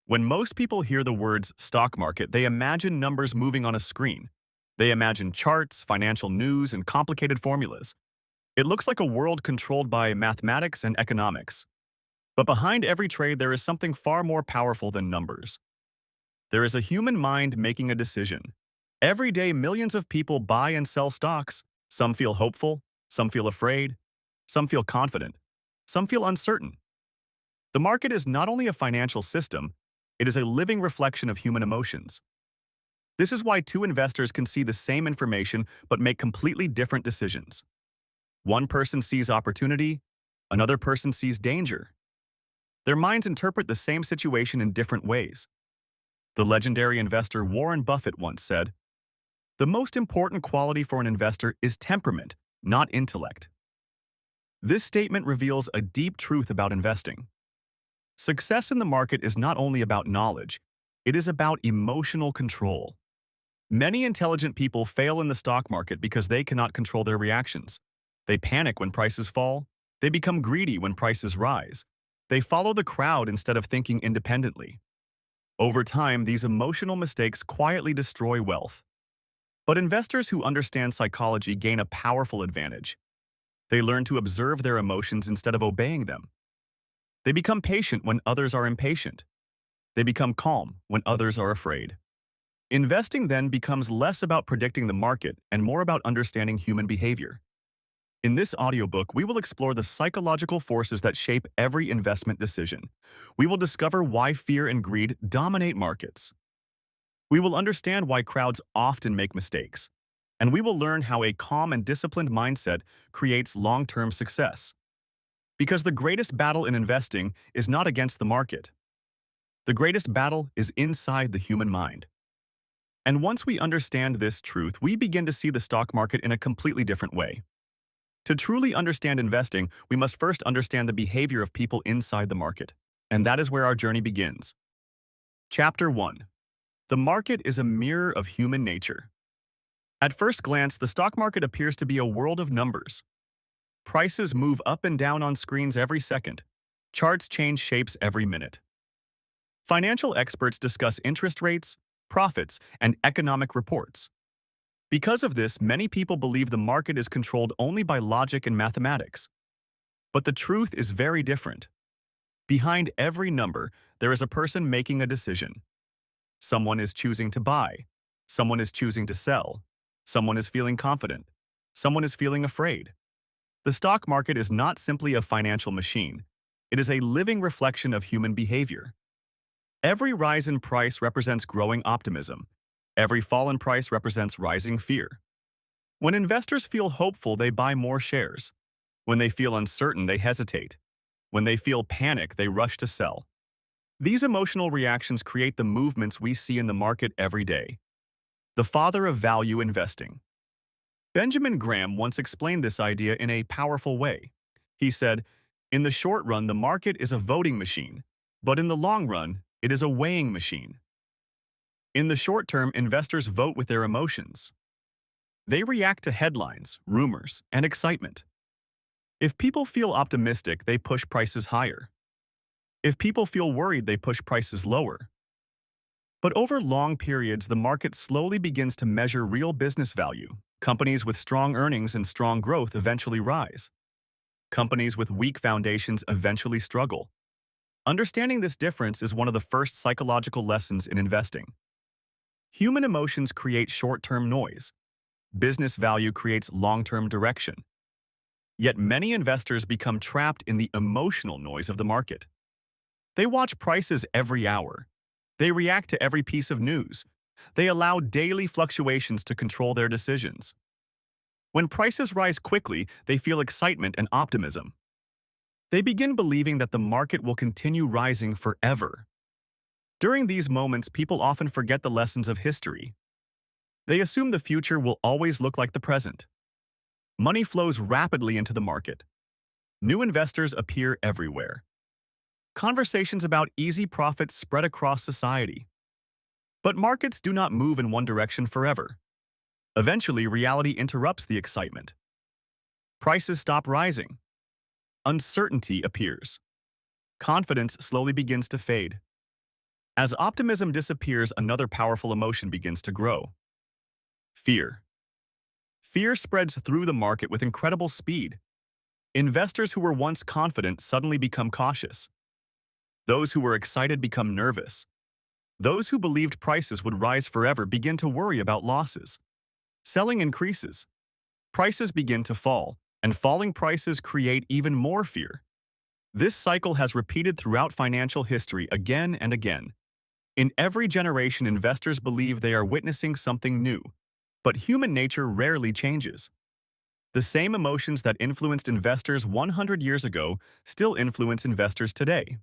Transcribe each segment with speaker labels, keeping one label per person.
Speaker 1: When most people hear the words stock market, they imagine numbers moving on a screen. They imagine charts, financial news, and complicated formulas. It looks like a world controlled by mathematics and economics. But behind every trade, there is something far more powerful than numbers. There is a human mind making a decision. Every day, millions of people buy and sell stocks. Some feel hopeful, some feel afraid, some feel confident, some feel uncertain. The market is not only a financial system, it is a living reflection of human emotions. This is why two investors can see the same information but make completely different decisions. One person sees opportunity, another person sees danger. Their minds interpret the same situation in different ways. The legendary investor Warren Buffett once said, "The most important quality for an investor is temperament, not intellect." This statement reveals a deep truth about investing. Success in the market is not only about knowledge, it is about emotional control. Many intelligent people fail in the stock market because they cannot control their reactions. They panic when prices fall. They become greedy when prices rise. They follow the crowd instead of thinking independently. Over time, these emotional mistakes quietly destroy wealth. But investors who understand psychology gain a powerful advantage. They learn to observe their emotions instead of obeying them. They become patient when others are impatient. They become calm when others are afraid. Investing then becomes less about predicting the market and more about understanding human behavior. In this audiobook, we will explore the psychological forces that shape every investment decision. We will discover why fear and greed dominate markets. We will understand why crowds often make mistakes. And we will learn how a calm and disciplined mindset creates long-term success. Because the greatest battle in investing is not against the market. The greatest battle is inside the human mind. And once we understand this truth, we begin to see the stock market in a completely different way. To truly understand investing, we must first understand the behavior of people inside the market. And that is where our journey begins. Chapter 1. The market is a mirror of human nature. At first glance, the stock market appears to be a world of numbers. Prices move up and down on screens every second. Charts change shapes every minute. Financial experts discuss interest rates, profits, and economic reports. Because of this, many people believe the market is controlled only by logic and mathematics. But the truth is very different. Behind every number, there is a person making a decision. Someone is choosing to buy. Someone is choosing to sell. Someone is feeling confident. Someone is feeling afraid. The stock market is not simply a financial machine. It is a living reflection of human behavior. Every rise in price represents growing optimism. Every fall in price represents rising fear. When investors feel hopeful, they buy more shares. When they feel uncertain, they hesitate. When they feel panic, they rush to sell. These emotional reactions create the movements we see in the market every day. The father of value investing. Benjamin Graham once explained this idea in a powerful way. He said, "In the short run, the market is a voting machine, but in the long run, it is a weighing machine." In the short term, investors vote with their emotions. They react to headlines, rumors, and excitement. If people feel optimistic, they push prices higher. If people feel worried, they push prices lower. But over long periods, the market slowly begins to measure real business value. Companies with strong earnings and strong growth eventually rise. Companies with weak foundations eventually struggle. Understanding this difference is one of the first psychological lessons in investing. Human emotions create short-term noise. Business value creates long-term direction. Yet many investors become trapped in the emotional noise of the market. They watch prices every hour. They react to every piece of news. They allow daily fluctuations to control their decisions. When prices rise quickly, they feel excitement and optimism. They begin believing that the market will continue rising forever. During these moments, people often forget the lessons of history. They assume the future will always look like the present. Money flows rapidly into the market. New investors appear everywhere. Conversations about easy profits spread across society. But markets do not move in one direction forever. Eventually, reality interrupts the excitement. Prices stop rising. Uncertainty appears. Confidence slowly begins to fade. As optimism disappears, another powerful emotion begins to grow. Fear. Fear spreads through the market with incredible speed. Investors who were once confident suddenly become cautious. Those who were excited become nervous. Those who believed prices would rise forever begin to worry about losses. Selling increases. Prices begin to fall, and falling prices create even more fear. This cycle has repeated throughout financial history again and again. In every generation, investors believe they are witnessing something new, but human nature rarely changes. The same emotions that influenced investors 100 years ago still influence investors today.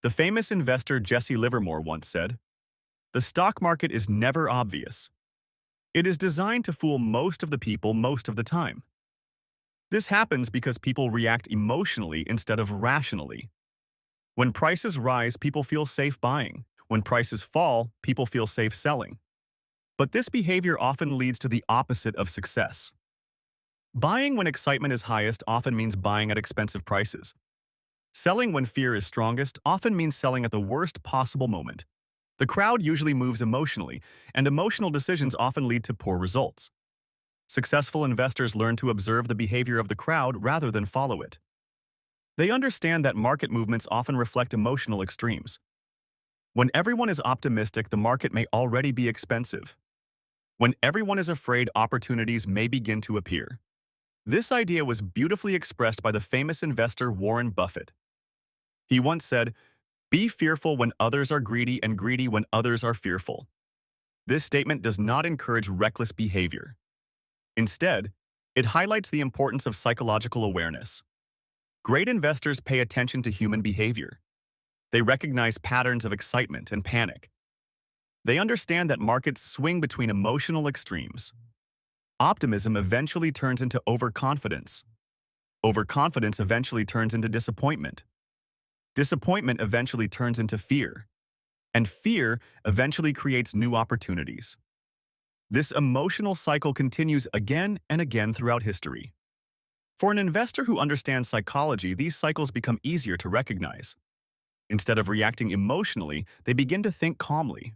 Speaker 1: The famous investor Jesse Livermore once said, "The stock market is never obvious. It is designed to fool most of the people most of the time." This happens because people react emotionally instead of rationally. When prices rise, people feel safe buying. When prices fall, people feel safe selling. But this behavior often leads to the opposite of success. Buying when excitement is highest often means buying at expensive prices. Selling when fear is strongest often means selling at the worst possible moment. The crowd usually moves emotionally, and emotional decisions often lead to poor results. Successful investors learn to observe the behavior of the crowd rather than follow it. They understand that market movements often reflect emotional extremes. When everyone is optimistic, the market may already be expensive. When everyone is afraid, opportunities may begin to appear. This idea was beautifully expressed by the famous investor Warren Buffett. He once said, "Be fearful when others are greedy and greedy when others are fearful." This statement does not encourage reckless behavior. Instead, it highlights the importance of psychological awareness. Great investors pay attention to human behavior. They recognize patterns of excitement and panic. They understand that markets swing between emotional extremes. Optimism eventually turns into overconfidence. Overconfidence eventually turns into disappointment. Disappointment eventually turns into fear. And fear eventually creates new opportunities. This emotional cycle continues again and again throughout history. For an investor who understands psychology, these cycles become easier to recognize. Instead of reacting emotionally, they begin to think calmly.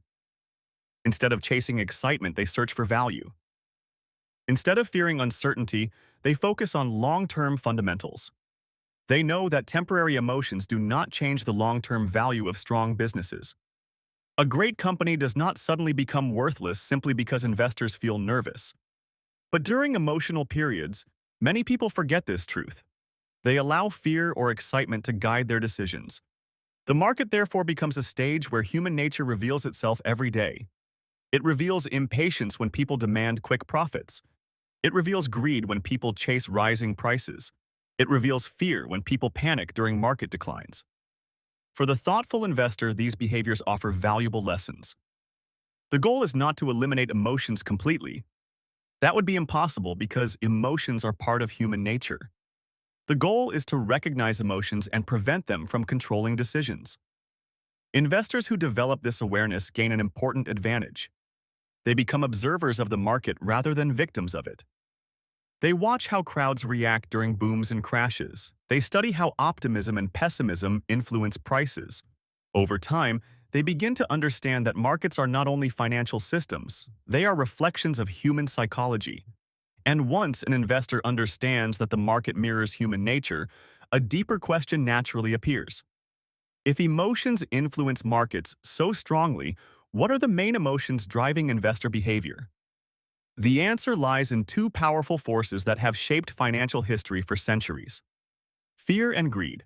Speaker 1: Instead of chasing excitement, they search for value. Instead of fearing uncertainty, they focus on long-term fundamentals. They know that temporary emotions do not change the long-term value of strong businesses. A great company does not suddenly become worthless simply because investors feel nervous. But during emotional periods, many people forget this truth. They allow fear or excitement to guide their decisions. The market therefore becomes a stage where human nature reveals itself every day. It reveals impatience when people demand quick profits. It reveals greed when people chase rising prices. It reveals fear when people panic during market declines. For the thoughtful investor, these behaviors offer valuable lessons. The goal is not to eliminate emotions completely. That would be impossible because emotions are part of human nature. The goal is to recognize emotions and prevent them from controlling decisions. Investors who develop this awareness gain an important advantage. They become observers of the market rather than victims of it. They watch how crowds react during booms and crashes. They study how optimism and pessimism influence prices. Over time, they begin to understand that markets are not only financial systems, they are reflections of human psychology. And once an investor understands that the market mirrors human nature, a deeper question naturally appears. If emotions influence markets so strongly, what are the main emotions driving investor behavior? The answer lies in two powerful forces that have shaped financial history for centuries: fear and greed.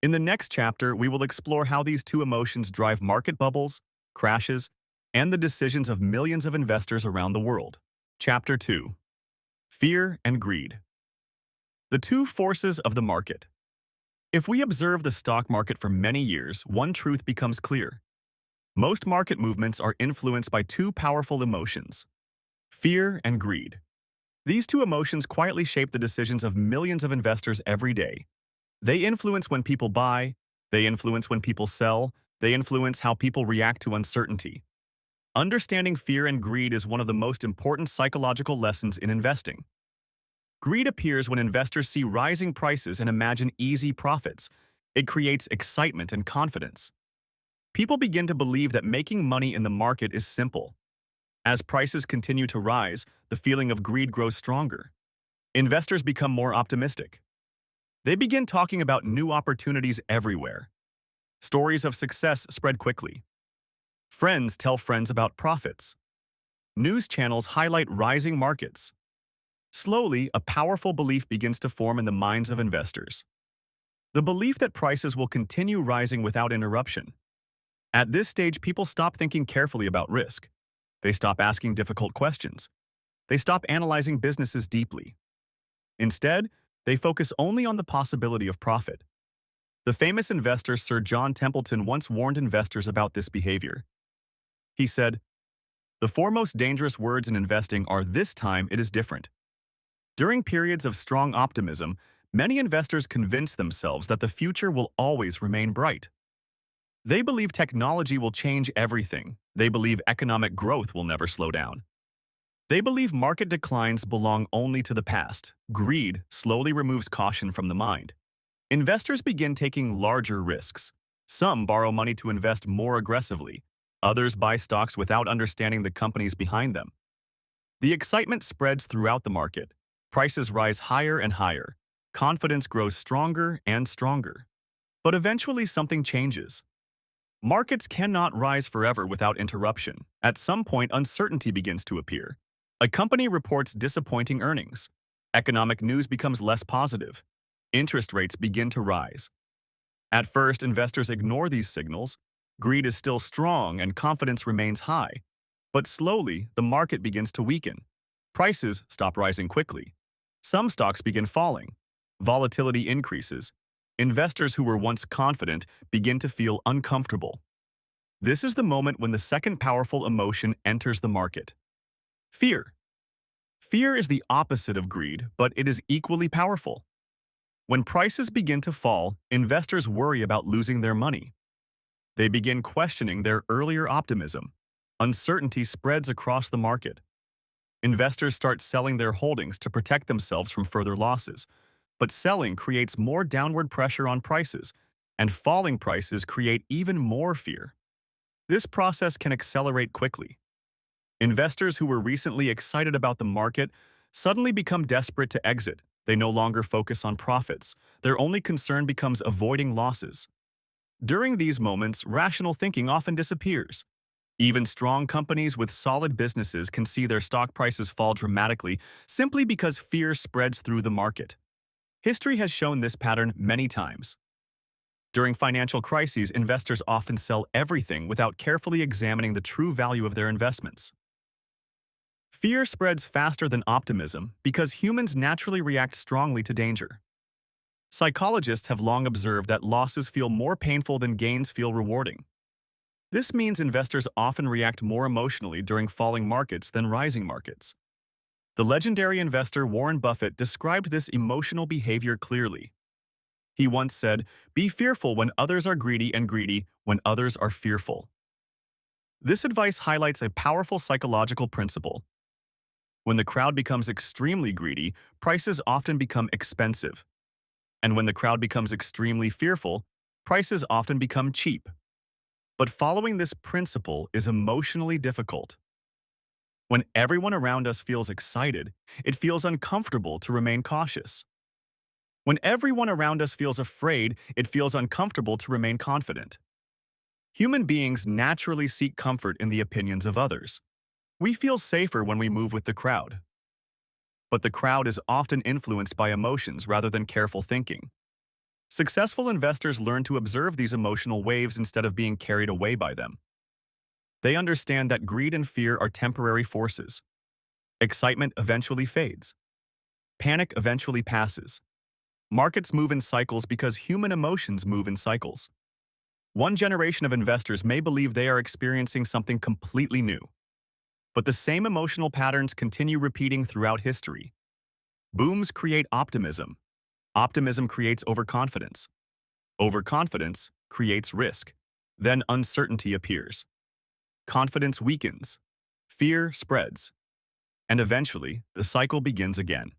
Speaker 1: In the next chapter, we will explore how these two emotions drive market bubbles, crashes, and the decisions of millions of investors around the world. Chapter 2. Fear and Greed. The two forces of the market. If we observe the stock market for many years, one truth becomes clear. Most market movements are influenced by two powerful emotions: fear and greed. These two emotions quietly shape the decisions of millions of investors every day. They influence when people buy, they influence when people sell, they influence how people react to uncertainty. Understanding fear and greed is one of the most important psychological lessons in investing. Greed appears when investors see rising prices and imagine easy profits. It creates excitement and confidence. People begin to believe that making money in the market is simple. As prices continue to rise, the feeling of greed grows stronger. Investors become more optimistic. They begin talking about new opportunities everywhere. Stories of success spread quickly. Friends tell friends about profits. News channels highlight rising markets. Slowly, a powerful belief begins to form in the minds of investors. The belief that prices will continue rising without interruption. At this stage, people stop thinking carefully about risk. They stop asking difficult questions. They stop analyzing businesses deeply. Instead, they focus only on the possibility of profit. The famous investor Sir John Templeton once warned investors about this behavior. He said, "The four most dangerous words in investing are 'this time it is different.'" During periods of strong optimism, many investors convince themselves that the future will always remain bright. They believe technology will change everything. They believe economic growth will never slow down. They believe market declines belong only to the past. Greed slowly removes caution from the mind. Investors begin taking larger risks. Some borrow money to invest more aggressively. Others buy stocks without understanding the companies behind them. The excitement spreads throughout the market. Prices rise higher and higher. Confidence grows stronger and stronger. But eventually something changes. Markets cannot rise forever without interruption. At some point, uncertainty begins to appear. A company reports disappointing earnings. Economic news becomes less positive. Interest rates begin to rise. At first, investors ignore these signals. Greed is still strong and confidence remains high. But slowly, the market begins to weaken. Prices stop rising quickly. Some stocks begin falling. Volatility increases. Investors who were once confident begin to feel uncomfortable. This is the moment when the second powerful emotion enters the market. Fear. Fear is the opposite of greed, but it is equally powerful. When prices begin to fall, investors worry about losing their money. They begin questioning their earlier optimism. Uncertainty spreads across the market. Investors start selling their holdings to protect themselves from further losses. But selling creates more downward pressure on prices, and falling prices create even more fear. This process can accelerate quickly. Investors who were recently excited about the market suddenly become desperate to exit. They no longer focus on profits. Their only concern becomes avoiding losses. During these moments, rational thinking often disappears. Even strong companies with solid businesses can see their stock prices fall dramatically simply because fear spreads through the market. History has shown this pattern many times. During financial crises, investors often sell everything without carefully examining the true value of their investments. Fear spreads faster than optimism because humans naturally react strongly to danger. Psychologists have long observed that losses feel more painful than gains feel rewarding. This means investors often react more emotionally during falling markets than rising markets. The legendary investor Warren Buffett described this emotional behavior clearly. He once said, "Be fearful when others are greedy and greedy when others are fearful." This advice highlights a powerful psychological principle. When the crowd becomes extremely greedy, prices often become expensive. And when the crowd becomes extremely fearful, prices often become cheap. But following this principle is emotionally difficult. When everyone around us feels excited, it feels uncomfortable to remain cautious. When everyone around us feels afraid, it feels uncomfortable to remain confident. Human beings naturally seek comfort in the opinions of others. We feel safer when we move with the crowd. But the crowd is often influenced by emotions rather than careful thinking. Successful investors learn to observe these emotional waves instead of being carried away by them. They understand that greed and fear are temporary forces. Excitement eventually fades. Panic eventually passes. Markets move in cycles because human emotions move in cycles. One generation of investors may believe they are experiencing something completely new. But the same emotional patterns continue repeating throughout history. Booms create optimism. Optimism creates overconfidence. Overconfidence creates risk. Then uncertainty appears. Confidence weakens. Fear spreads. And eventually, the cycle begins again.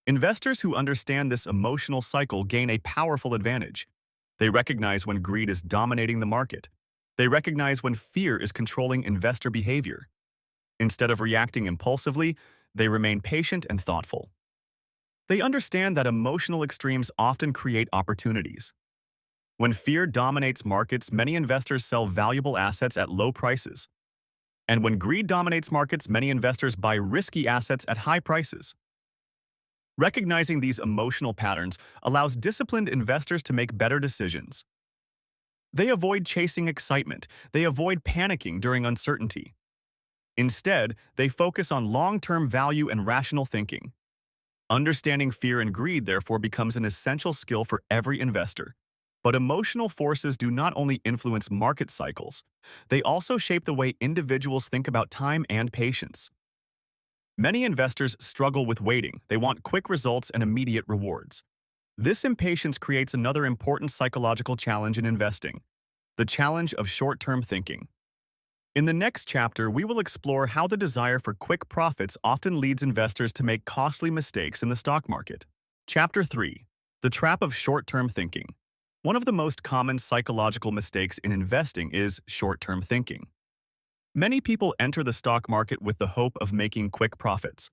Speaker 1: Investors who understand this emotional cycle gain a powerful advantage. They recognize when greed is dominating the market. They recognize when fear is controlling investor behavior. Instead of reacting impulsively, they remain patient and thoughtful. They understand that emotional extremes often create opportunities. When fear dominates markets, many investors sell valuable assets at low prices. And when greed dominates markets, many investors buy risky assets at high prices. Recognizing these emotional patterns allows disciplined investors to make better decisions. They avoid chasing excitement. They avoid panicking during uncertainty. Instead, they focus on long-term value and rational thinking. Understanding fear and greed, therefore, becomes an essential skill for every investor. But emotional forces do not only influence market cycles, they also shape the way individuals think about time and patience. Many investors struggle with waiting. They want quick results and immediate rewards. This impatience creates another important psychological challenge in investing: the challenge of short-term thinking. In the next chapter, we will explore how the desire for quick profits often leads investors to make costly mistakes in the stock market. Chapter 3. The Trap of Short-Term Thinking. One of the most common psychological mistakes in investing is short-term thinking. Many people enter the stock market with the hope of making quick profits.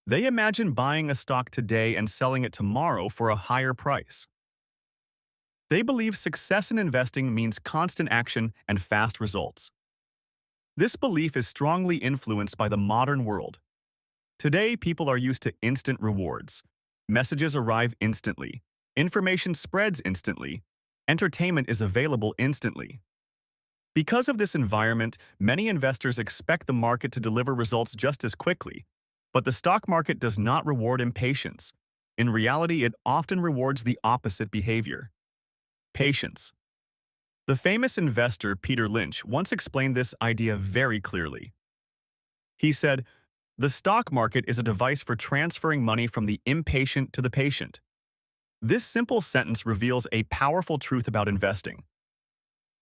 Speaker 1: They imagine buying a stock today and selling it tomorrow for a higher price. They believe success in investing means constant action and fast results. This belief is strongly influenced by the modern world. Today, people are used to instant rewards. Messages arrive instantly. Information spreads instantly. Entertainment is available instantly. Because of this environment, many investors expect the market to deliver results just as quickly. But the stock market does not reward impatience. In reality, it often rewards the opposite behavior: patience. The famous investor Peter Lynch once explained this idea very clearly. He said, "The stock market is a device for transferring money from the impatient to the patient." This simple sentence reveals a powerful truth about investing.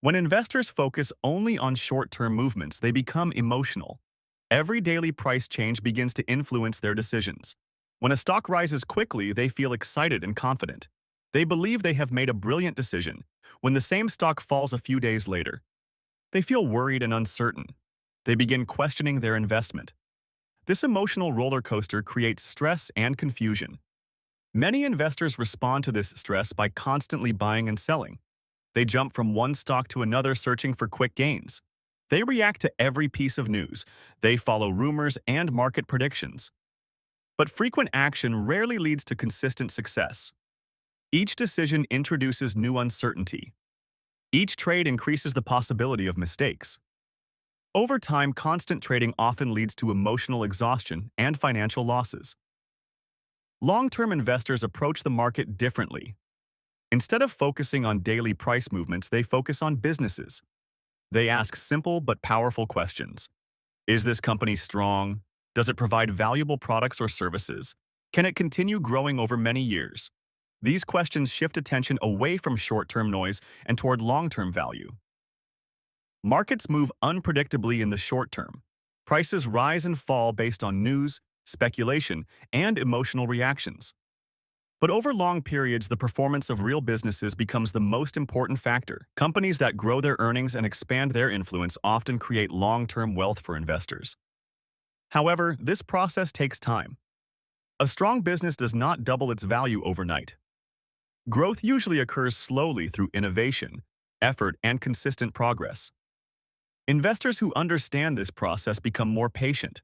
Speaker 1: When investors focus only on short-term movements, they become emotional. Every daily price change begins to influence their decisions. When a stock rises quickly, they feel excited and confident. They believe they have made a brilliant decision. When the same stock falls a few days later, they feel worried and uncertain. They begin questioning their investment. This emotional roller coaster creates stress and confusion. Many investors respond to this stress by constantly buying and selling. They jump from one stock to another searching for quick gains. They react to every piece of news. They follow rumors and market predictions. But frequent action rarely leads to consistent success. Each decision introduces new uncertainty. Each trade increases the possibility of mistakes. Over time, constant trading often leads to emotional exhaustion and financial losses. Long-term investors approach the market differently. Instead of focusing on daily price movements, they focus on businesses. They ask simple but powerful questions. Is this company strong? Does it provide valuable products or services? Can it continue growing over many years? These questions shift attention away from short-term noise and toward long-term value. Markets move unpredictably in the short term. Prices rise and fall based on news, speculation, and emotional reactions. But over long periods, the performance of real businesses becomes the most important factor. Companies that grow their earnings and expand their influence often create long-term wealth for investors. However, this process takes time. A strong business does not double its value overnight. Growth usually occurs slowly through innovation, effort, and consistent progress. Investors who understand this process become more patient.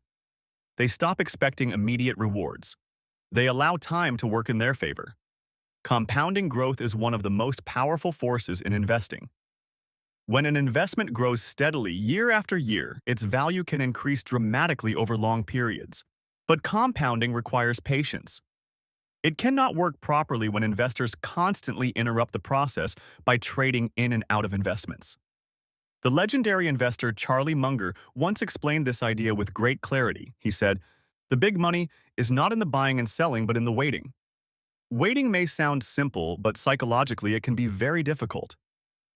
Speaker 1: They stop expecting immediate rewards. They allow time to work in their favor. Compounding growth is one of the most powerful forces in investing. When an investment grows steadily year after year, its value can increase dramatically over long periods. But compounding requires patience. It cannot work properly when investors constantly interrupt the process by trading in and out of investments. The legendary investor Charlie Munger once explained this idea with great clarity. He said, "The big money is not in the buying and selling, but in the waiting." Waiting may sound simple, but psychologically it can be very difficult.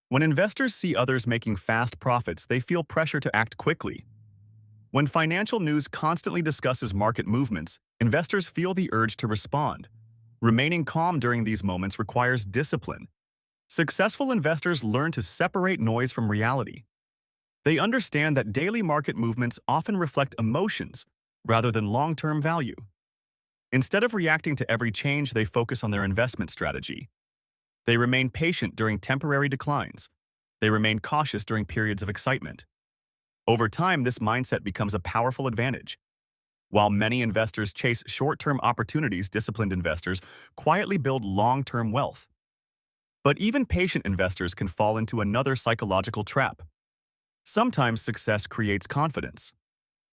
Speaker 1: When investors see others making fast profits, they feel pressure to act quickly. When financial news constantly discusses market movements, investors feel the urge to respond. Remaining calm during these moments requires discipline. Successful investors learn to separate noise from reality. They understand that daily market movements often reflect emotions rather than long-term value. Instead of reacting to every change, they focus on their investment strategy. They remain patient during temporary declines. They remain cautious during periods of excitement. Over time, this mindset becomes a powerful advantage. While many investors chase short-term opportunities, disciplined investors quietly build long-term wealth. But even patient investors can fall into another psychological trap. Sometimes success creates confidence,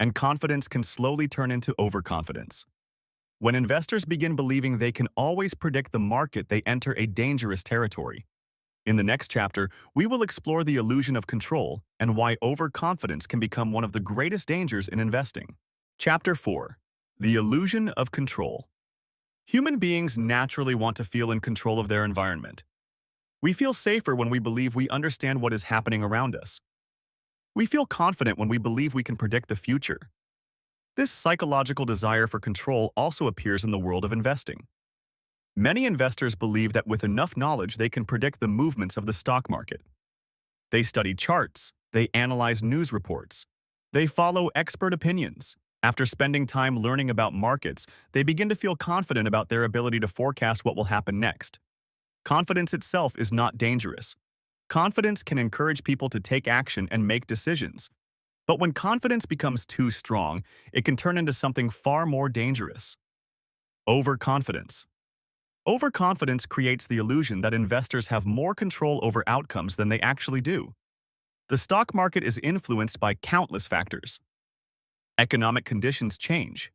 Speaker 1: and confidence can slowly turn into overconfidence. When investors begin believing they can always predict the market, they enter a dangerous territory. In the next chapter, we will explore the illusion of control and why overconfidence can become one of the greatest dangers in investing. Chapter 4. The Illusion of Control. Human beings naturally want to feel in control of their environment. We feel safer when we believe we understand what is happening around us. We feel confident when we believe we can predict the future. This psychological desire for control also appears in the world of investing. Many investors believe that with enough knowledge they can predict the movements of the stock market. They study charts, they analyze news reports, they follow expert opinions. After spending time learning about markets, they begin to feel confident about their ability to forecast what will happen next. Confidence itself is not dangerous. Confidence can encourage people to take action and make decisions. But when confidence becomes too strong, it can turn into something far more dangerous. Overconfidence. Overconfidence creates the illusion that investors have more control over outcomes than they actually do. The stock market is influenced by countless factors. Economic conditions change.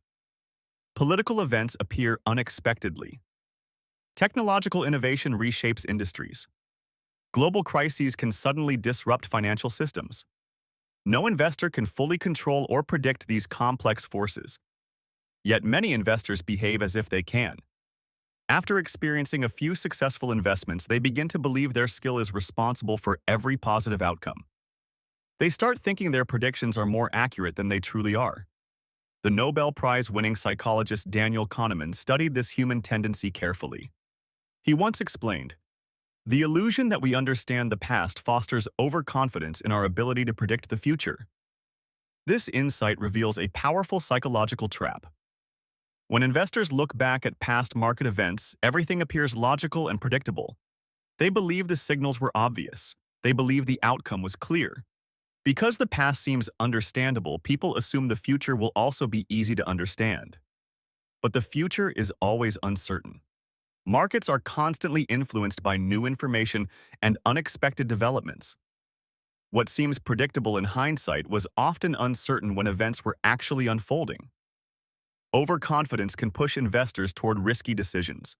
Speaker 1: Political events appear unexpectedly. Technological innovation reshapes industries. Global crises can suddenly disrupt financial systems. No investor can fully control or predict these complex forces. Yet many investors behave as if they can. After experiencing a few successful investments, they begin to believe their skill is responsible for every positive outcome. They start thinking their predictions are more accurate than they truly are. The Nobel Prize-winning psychologist Daniel Kahneman studied this human tendency carefully. He once explained, "The illusion that we understand the past fosters overconfidence in our ability to predict the future." This insight reveals a powerful psychological trap. When investors look back at past market events, everything appears logical and predictable. They believe the signals were obvious. They believe the outcome was clear. Because the past seems understandable, people assume the future will also be easy to understand. But the future is always uncertain. Markets are constantly influenced by new information and unexpected developments. What seems predictable in hindsight was often uncertain when events were actually unfolding. Overconfidence can push investors toward risky decisions.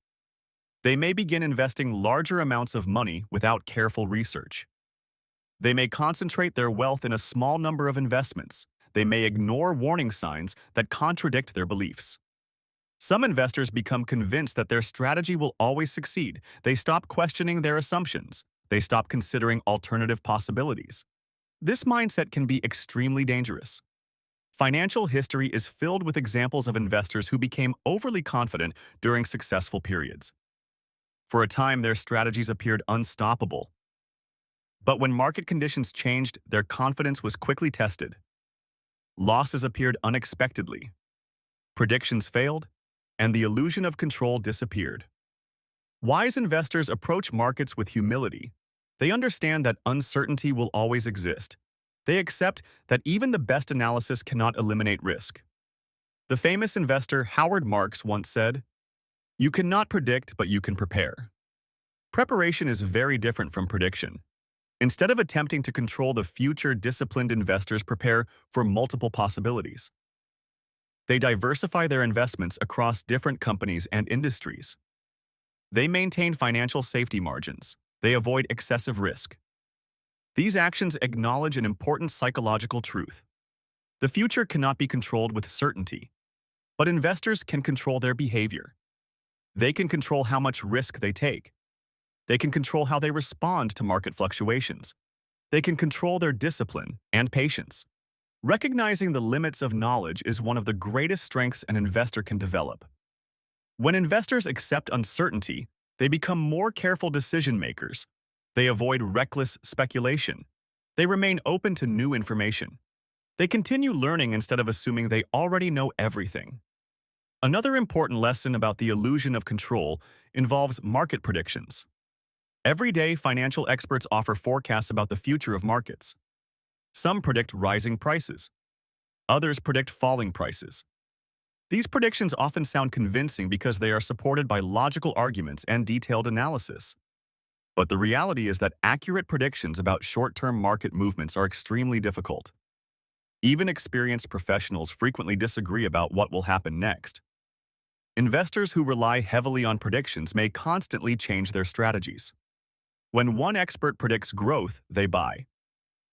Speaker 1: They may begin investing larger amounts of money without careful research. They may concentrate their wealth in a small number of investments. They may ignore warning signs that contradict their beliefs. Some investors become convinced that their strategy will always succeed. They stop questioning their assumptions. They stop considering alternative possibilities. This mindset can be extremely dangerous. Financial history is filled with examples of investors who became overly confident during successful periods. For a time, their strategies appeared unstoppable. But when market conditions changed, their confidence was quickly tested. Losses appeared unexpectedly. Predictions failed, and the illusion of control disappeared. Wise investors approach markets with humility. They understand that uncertainty will always exist. They accept that even the best analysis cannot eliminate risk. The famous investor Howard Marks once said, "You cannot predict, but you can prepare." Preparation is very different from prediction. Instead of attempting to control the future, disciplined investors prepare for multiple possibilities. They diversify their investments across different companies and industries. They maintain financial safety margins. They avoid excessive risk. These actions acknowledge an important psychological truth. The future cannot be controlled with certainty, but investors can control their behavior. They can control how much risk they take. They can control how they respond to market fluctuations. They can control their discipline and patience. Recognizing the limits of knowledge is one of the greatest strengths an investor can develop. When investors accept uncertainty, they become more careful decision makers. They avoid reckless speculation. They remain open to new information. They continue learning instead of assuming they already know everything. Another important lesson about the illusion of control involves market predictions. Every day, financial experts offer forecasts about the future of markets. Some predict rising prices. Others predict falling prices. These predictions often sound convincing because they are supported by logical arguments and detailed analysis. But the reality is that accurate predictions about short-term market movements are extremely difficult. Even experienced professionals frequently disagree about what will happen next. Investors who rely heavily on predictions may constantly change their strategies. When one expert predicts growth, they buy.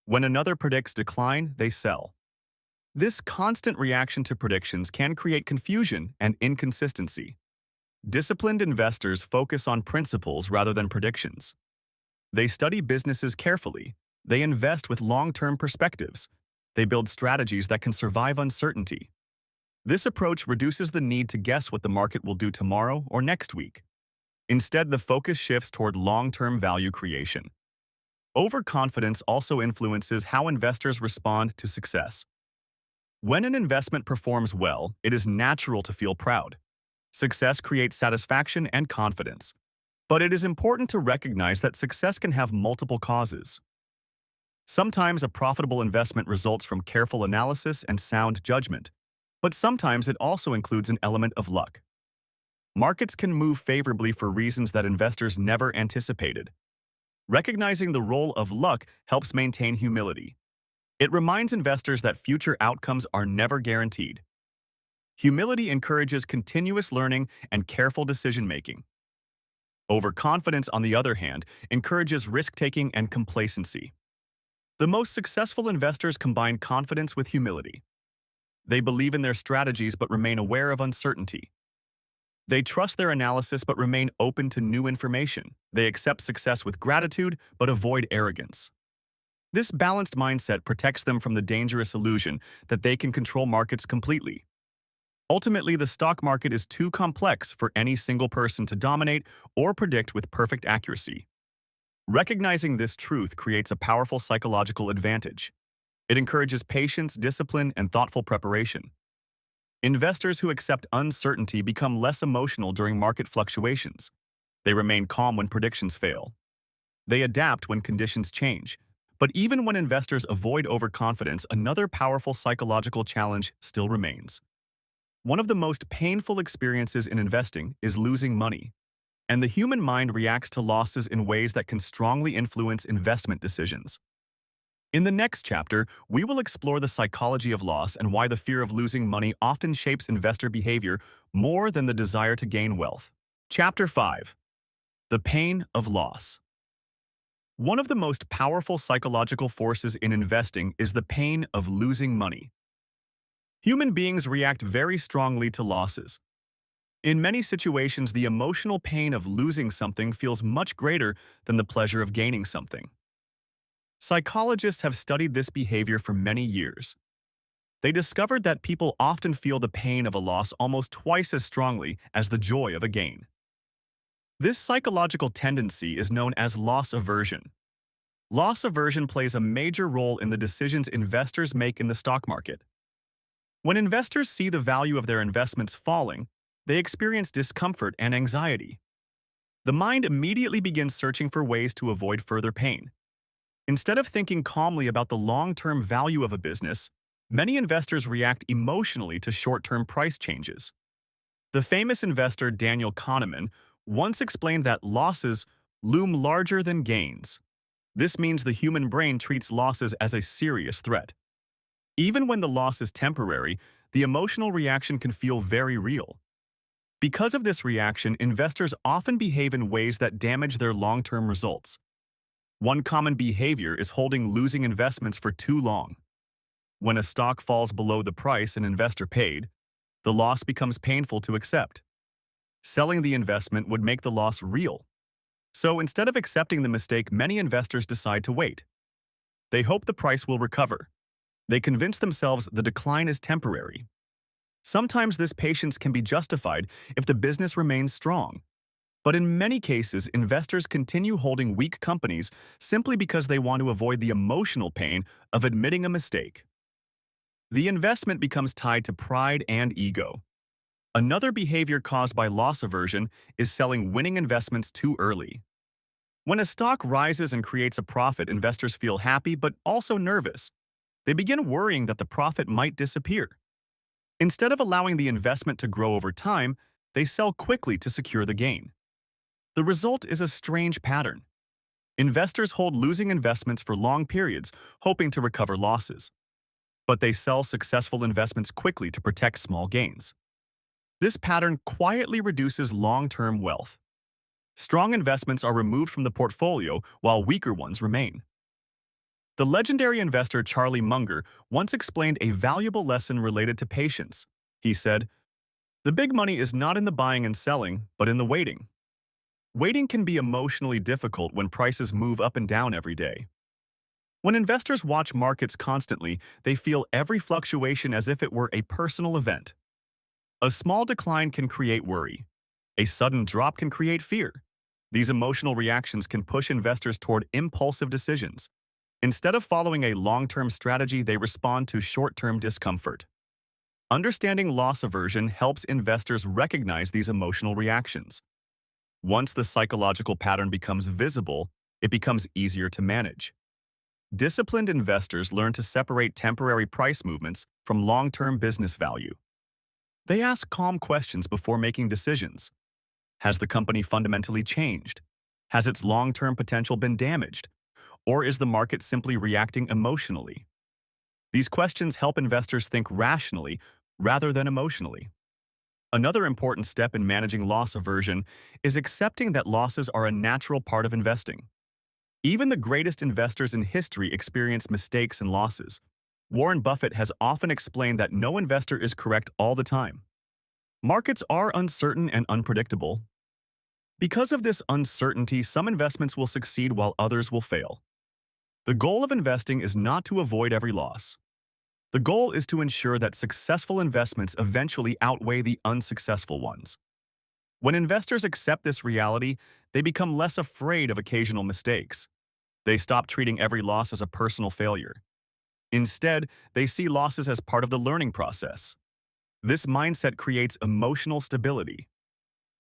Speaker 1: When another predicts decline, they sell. This constant reaction to predictions can create confusion and inconsistency. Disciplined investors focus on principles rather than predictions. They study businesses carefully. They invest with long-term perspectives. They build strategies that can survive uncertainty. This approach reduces the need to guess what the market will do tomorrow or next week. Instead, the focus shifts toward long-term value creation. Overconfidence also influences how investors respond to success. When an investment performs well, it is natural to feel proud. Success creates satisfaction and confidence. But it is important to recognize that success can have multiple causes. Sometimes a profitable investment results from careful analysis and sound judgment, but sometimes it also includes an element of luck. Markets can move favorably for reasons that investors never anticipated. Recognizing the role of luck helps maintain humility. It reminds investors that future outcomes are never guaranteed. Humility encourages continuous learning and careful decision-making. Overconfidence, on the other hand, encourages risk-taking and complacency. The most successful investors combine confidence with humility. They believe in their strategies but remain aware of uncertainty. They trust their analysis but remain open to new information. They accept success with gratitude but avoid arrogance. This balanced mindset protects them from the dangerous illusion that they can control markets completely. Ultimately, the stock market is too complex for any single person to dominate or predict with perfect accuracy. Recognizing this truth creates a powerful psychological advantage. It encourages patience, discipline, and thoughtful preparation. Investors who accept uncertainty become less emotional during market fluctuations. They remain calm when predictions fail. They adapt when conditions change. But even when investors avoid overconfidence, another powerful psychological challenge still remains. One of the most painful experiences in investing is losing money, and the human mind reacts to losses in ways that can strongly influence investment decisions. In the next chapter, we will explore the psychology of loss and why the fear of losing money often shapes investor behavior more than the desire to gain wealth. Chapter 5. The Pain of Loss. One of the most powerful psychological forces in investing is the pain of losing money. Human beings react very strongly to losses. In many situations, the emotional pain of losing something feels much greater than the pleasure of gaining something. Psychologists have studied this behavior for many years. They discovered that people often feel the pain of a loss almost twice as strongly as the joy of a gain. This psychological tendency is known as loss aversion. Loss aversion plays a major role in the decisions investors make in the stock market. When investors see the value of their investments falling, they experience discomfort and anxiety. The mind immediately begins searching for ways to avoid further pain. Instead of thinking calmly about the long-term value of a business, many investors react emotionally to short-term price changes. The famous investor Daniel Kahneman once explained that losses loom larger than gains. This means the human brain treats losses as a serious threat. Even when the loss is temporary, the emotional reaction can feel very real. Because of this reaction, investors often behave in ways that damage their long-term results. One common behavior is holding losing investments for too long. When a stock falls below the price an investor paid, the loss becomes painful to accept. Selling the investment would make the loss real. So instead of accepting the mistake, many investors decide to wait. They hope the price will recover. They convince themselves the decline is temporary. Sometimes this patience can be justified if the business remains strong. But in many cases, investors continue holding weak companies simply because they want to avoid the emotional pain of admitting a mistake. The investment becomes tied to pride and ego. Another behavior caused by loss aversion is selling winning investments too early. When a stock rises and creates a profit, investors feel happy but also nervous. They begin worrying that the profit might disappear. Instead of allowing the investment to grow over time, they sell quickly to secure the gain. The result is a strange pattern. Investors hold losing investments for long periods, hoping to recover losses. But they sell successful investments quickly to protect small gains. This pattern quietly reduces long-term wealth. Strong investments are removed from the portfolio while weaker ones remain. The legendary investor Charlie Munger once explained a valuable lesson related to patience. He said, "The big money is not in the buying and selling, but in the waiting." Waiting can be emotionally difficult when prices move up and down every day. When investors watch markets constantly, they feel every fluctuation as if it were a personal event. A small decline can create worry. A sudden drop can create fear. These emotional reactions can push investors toward impulsive decisions. Instead of following a long-term strategy, they respond to short-term discomfort. Understanding loss aversion helps investors recognize these emotional reactions. Once the psychological pattern becomes visible, it becomes easier to manage. Disciplined investors learn to separate temporary price movements from long-term business value. They ask calm questions before making decisions. Has the company fundamentally changed? Has its long-term potential been damaged? Or is the market simply reacting emotionally? These questions help investors think rationally rather than emotionally. Another important step in managing loss aversion is accepting that losses are a natural part of investing. Even the greatest investors in history experience mistakes and losses. Warren Buffett has often explained that no investor is correct all the time. Markets are uncertain and unpredictable. Because of this uncertainty, some investments will succeed while others will fail. The goal of investing is not to avoid every loss. The goal is to ensure that successful investments eventually outweigh the unsuccessful ones. When investors accept this reality, they become less afraid of occasional mistakes. They stop treating every loss as a personal failure. Instead, they see losses as part of the learning process. This mindset creates emotional stability.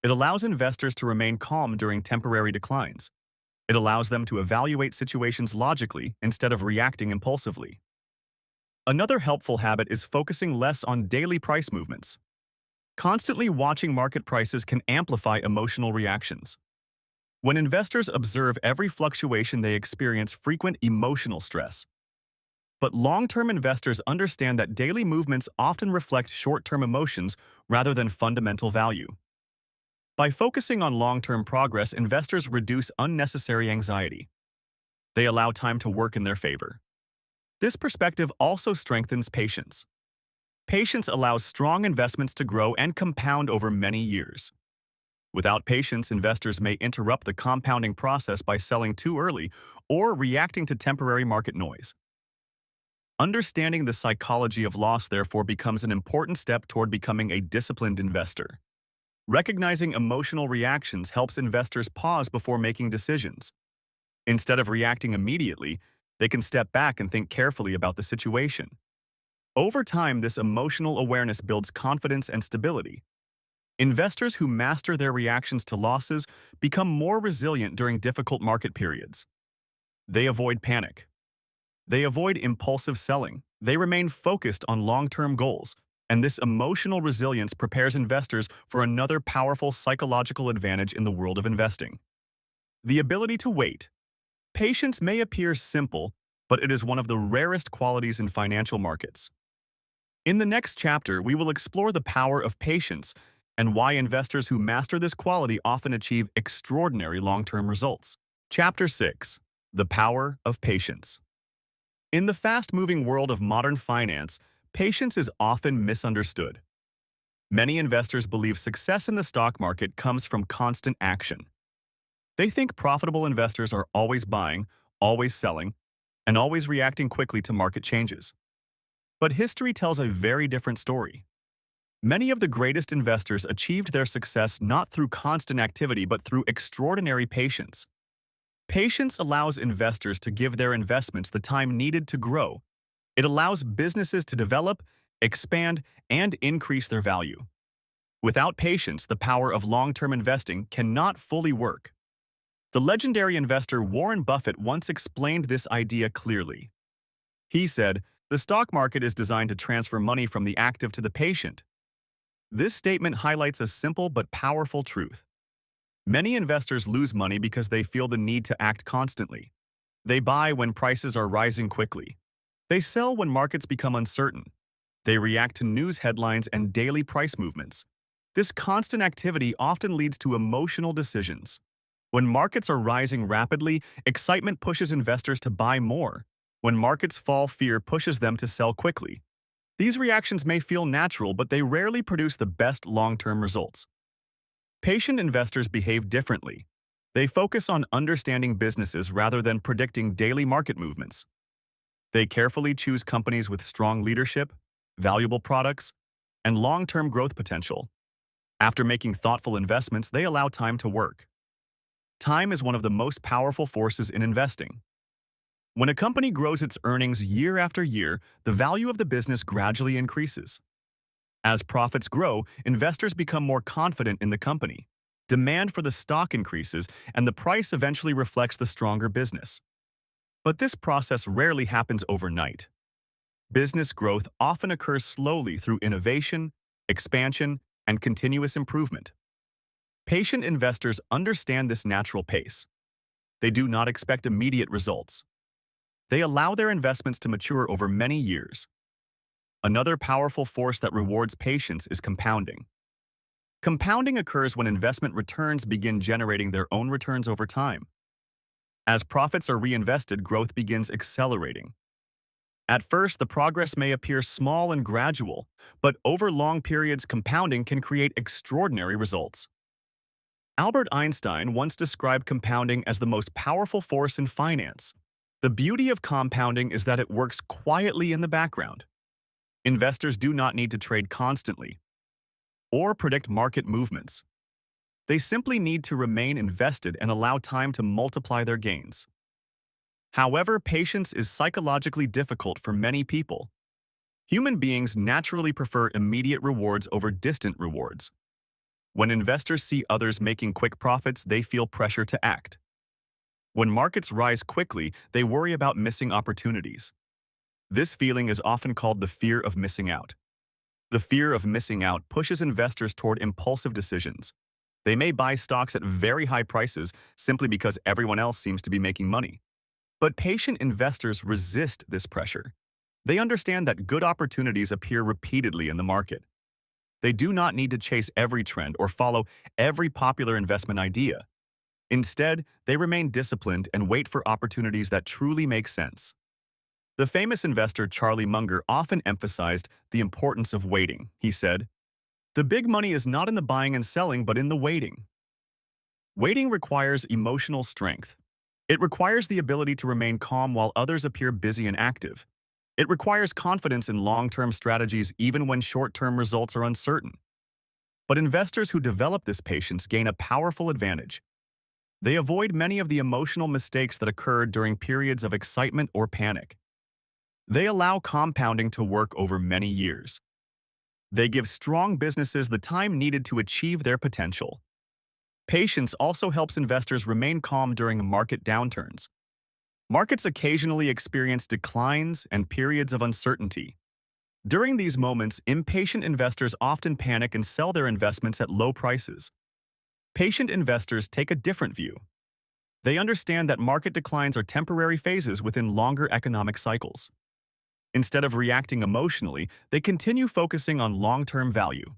Speaker 1: It allows investors to remain calm during temporary declines. It allows them to evaluate situations logically instead of reacting impulsively. Another helpful habit is focusing less on daily price movements. Constantly watching market prices can amplify emotional reactions. When investors observe every fluctuation, they experience frequent emotional stress. But long-term investors understand that daily movements often reflect short-term emotions rather than fundamental value. By focusing on long-term progress, investors reduce unnecessary anxiety. They allow time to work in their favor. This perspective also strengthens patience. Patience allows strong investments to grow and compound over many years. Without patience, investors may interrupt the compounding process by selling too early or reacting to temporary market noise. Understanding the psychology of loss, therefore, becomes an important step toward becoming a disciplined investor. Recognizing emotional reactions helps investors pause before making decisions. Instead of reacting immediately, they can step back and think carefully about the situation. Over time, this emotional awareness builds confidence and stability. Investors who master their reactions to losses become more resilient during difficult market periods. They avoid panic. They avoid impulsive selling. They remain focused on long-term goals, and this emotional resilience prepares investors for another powerful psychological advantage in the world of investing: the ability to wait. Patience may appear simple, but it is one of the rarest qualities in financial markets. In the next chapter, we will explore the power of patience and why investors who master this quality often achieve extraordinary long-term results. Chapter 6. The Power of Patience. In the fast-moving world of modern finance, patience is often misunderstood. Many investors believe success in the stock market comes from constant action. They think profitable investors are always buying, always selling, and always reacting quickly to market changes. But history tells a very different story. Many of the greatest investors achieved their success not through constant activity but through extraordinary patience. Patience allows investors to give their investments the time needed to grow. It allows businesses to develop, expand, and increase their value. Without patience, the power of long-term investing cannot fully work. The legendary investor Warren Buffett once explained this idea clearly. He said, "The stock market is designed to transfer money from the active to the patient." This statement highlights a simple but powerful truth. Many investors lose money because they feel the need to act constantly. They buy when prices are rising quickly. They sell when markets become uncertain. They react to news headlines and daily price movements. This constant activity often leads to emotional decisions. When markets are rising rapidly, excitement pushes investors to buy more. When markets fall, fear pushes them to sell quickly. These reactions may feel natural, but they rarely produce the best long-term results. Patient investors behave differently. They focus on understanding businesses rather than predicting daily market movements. They carefully choose companies with strong leadership, valuable products, and long-term growth potential. After making thoughtful investments, they allow time to work. Time is one of the most powerful forces in investing. When a company grows its earnings year after year, the value of the business gradually increases. As profits grow, investors become more confident in the company. Demand for the stock increases, and the price eventually reflects the stronger business. But this process rarely happens overnight. Business growth often occurs slowly through innovation, expansion, and continuous improvement. Patient investors understand this natural pace. They do not expect immediate results. They allow their investments to mature over many years. Another powerful force that rewards patience is compounding. Compounding occurs when investment returns begin generating their own returns over time. As profits are reinvested, growth begins accelerating. At first, the progress may appear small and gradual, but over long periods, compounding can create extraordinary results. Albert Einstein once described compounding as the most powerful force in finance. The beauty of compounding is that it works quietly in the background. Investors do not need to trade constantly or predict market movements. They simply need to remain invested and allow time to multiply their gains. However, patience is psychologically difficult for many people. Human beings naturally prefer immediate rewards over distant rewards. When investors see others making quick profits, they feel pressure to act. When markets rise quickly, they worry about missing opportunities. This feeling is often called the fear of missing out. The fear of missing out pushes investors toward impulsive decisions. They may buy stocks at very high prices simply because everyone else seems to be making money. But patient investors resist this pressure. They understand that good opportunities appear repeatedly in the market. They do not need to chase every trend or follow every popular investment idea. Instead, they remain disciplined and wait for opportunities that truly make sense. The famous investor Charlie Munger often emphasized the importance of waiting. He said, "The big money is not in the buying and selling, but in the waiting." Waiting requires emotional strength. It requires the ability to remain calm while others appear busy and active. It requires confidence in long-term strategies even when short-term results are uncertain. But investors who develop this patience gain a powerful advantage. They avoid many of the emotional mistakes that occur during periods of excitement or panic. They allow compounding to work over many years. They give strong businesses the time needed to achieve their potential. Patience also helps investors remain calm during market downturns. Markets occasionally experience declines and periods of uncertainty. During these moments, impatient investors often panic and sell their investments at low prices. Patient investors take a different view. They understand that market declines are temporary phases within longer economic cycles. Instead of reacting emotionally, they continue focusing on long-term value.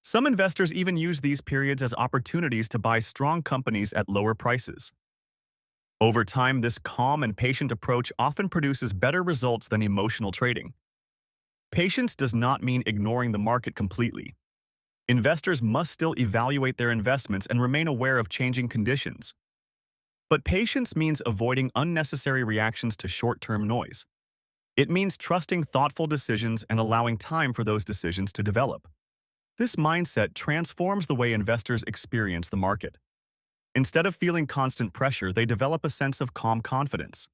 Speaker 1: Some investors even use these periods as opportunities to buy strong companies at lower prices. Over time, this calm and patient approach often produces better results than emotional trading. Patience does not mean ignoring the market completely. Investors must still evaluate their investments and remain aware of changing conditions. But patience means avoiding unnecessary reactions to short-term noise. It means trusting thoughtful decisions and allowing time for those decisions to develop. This mindset transforms the way investors experience the market. Instead of feeling constant pressure, they develop a sense of calm confidence.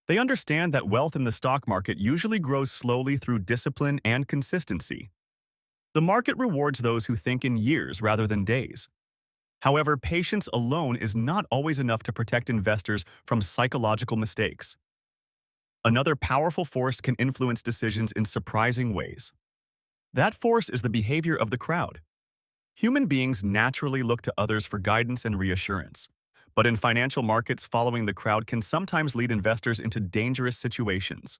Speaker 1: They understand that wealth in the stock market usually grows slowly through discipline and consistency. The market rewards those who think in years rather than days. However, patience alone is not always enough to protect investors from psychological mistakes. Another powerful force can influence decisions in surprising ways. That force is the behavior of the crowd. Human beings naturally look to others for guidance and reassurance. But in financial markets, following the crowd can sometimes lead investors into dangerous situations.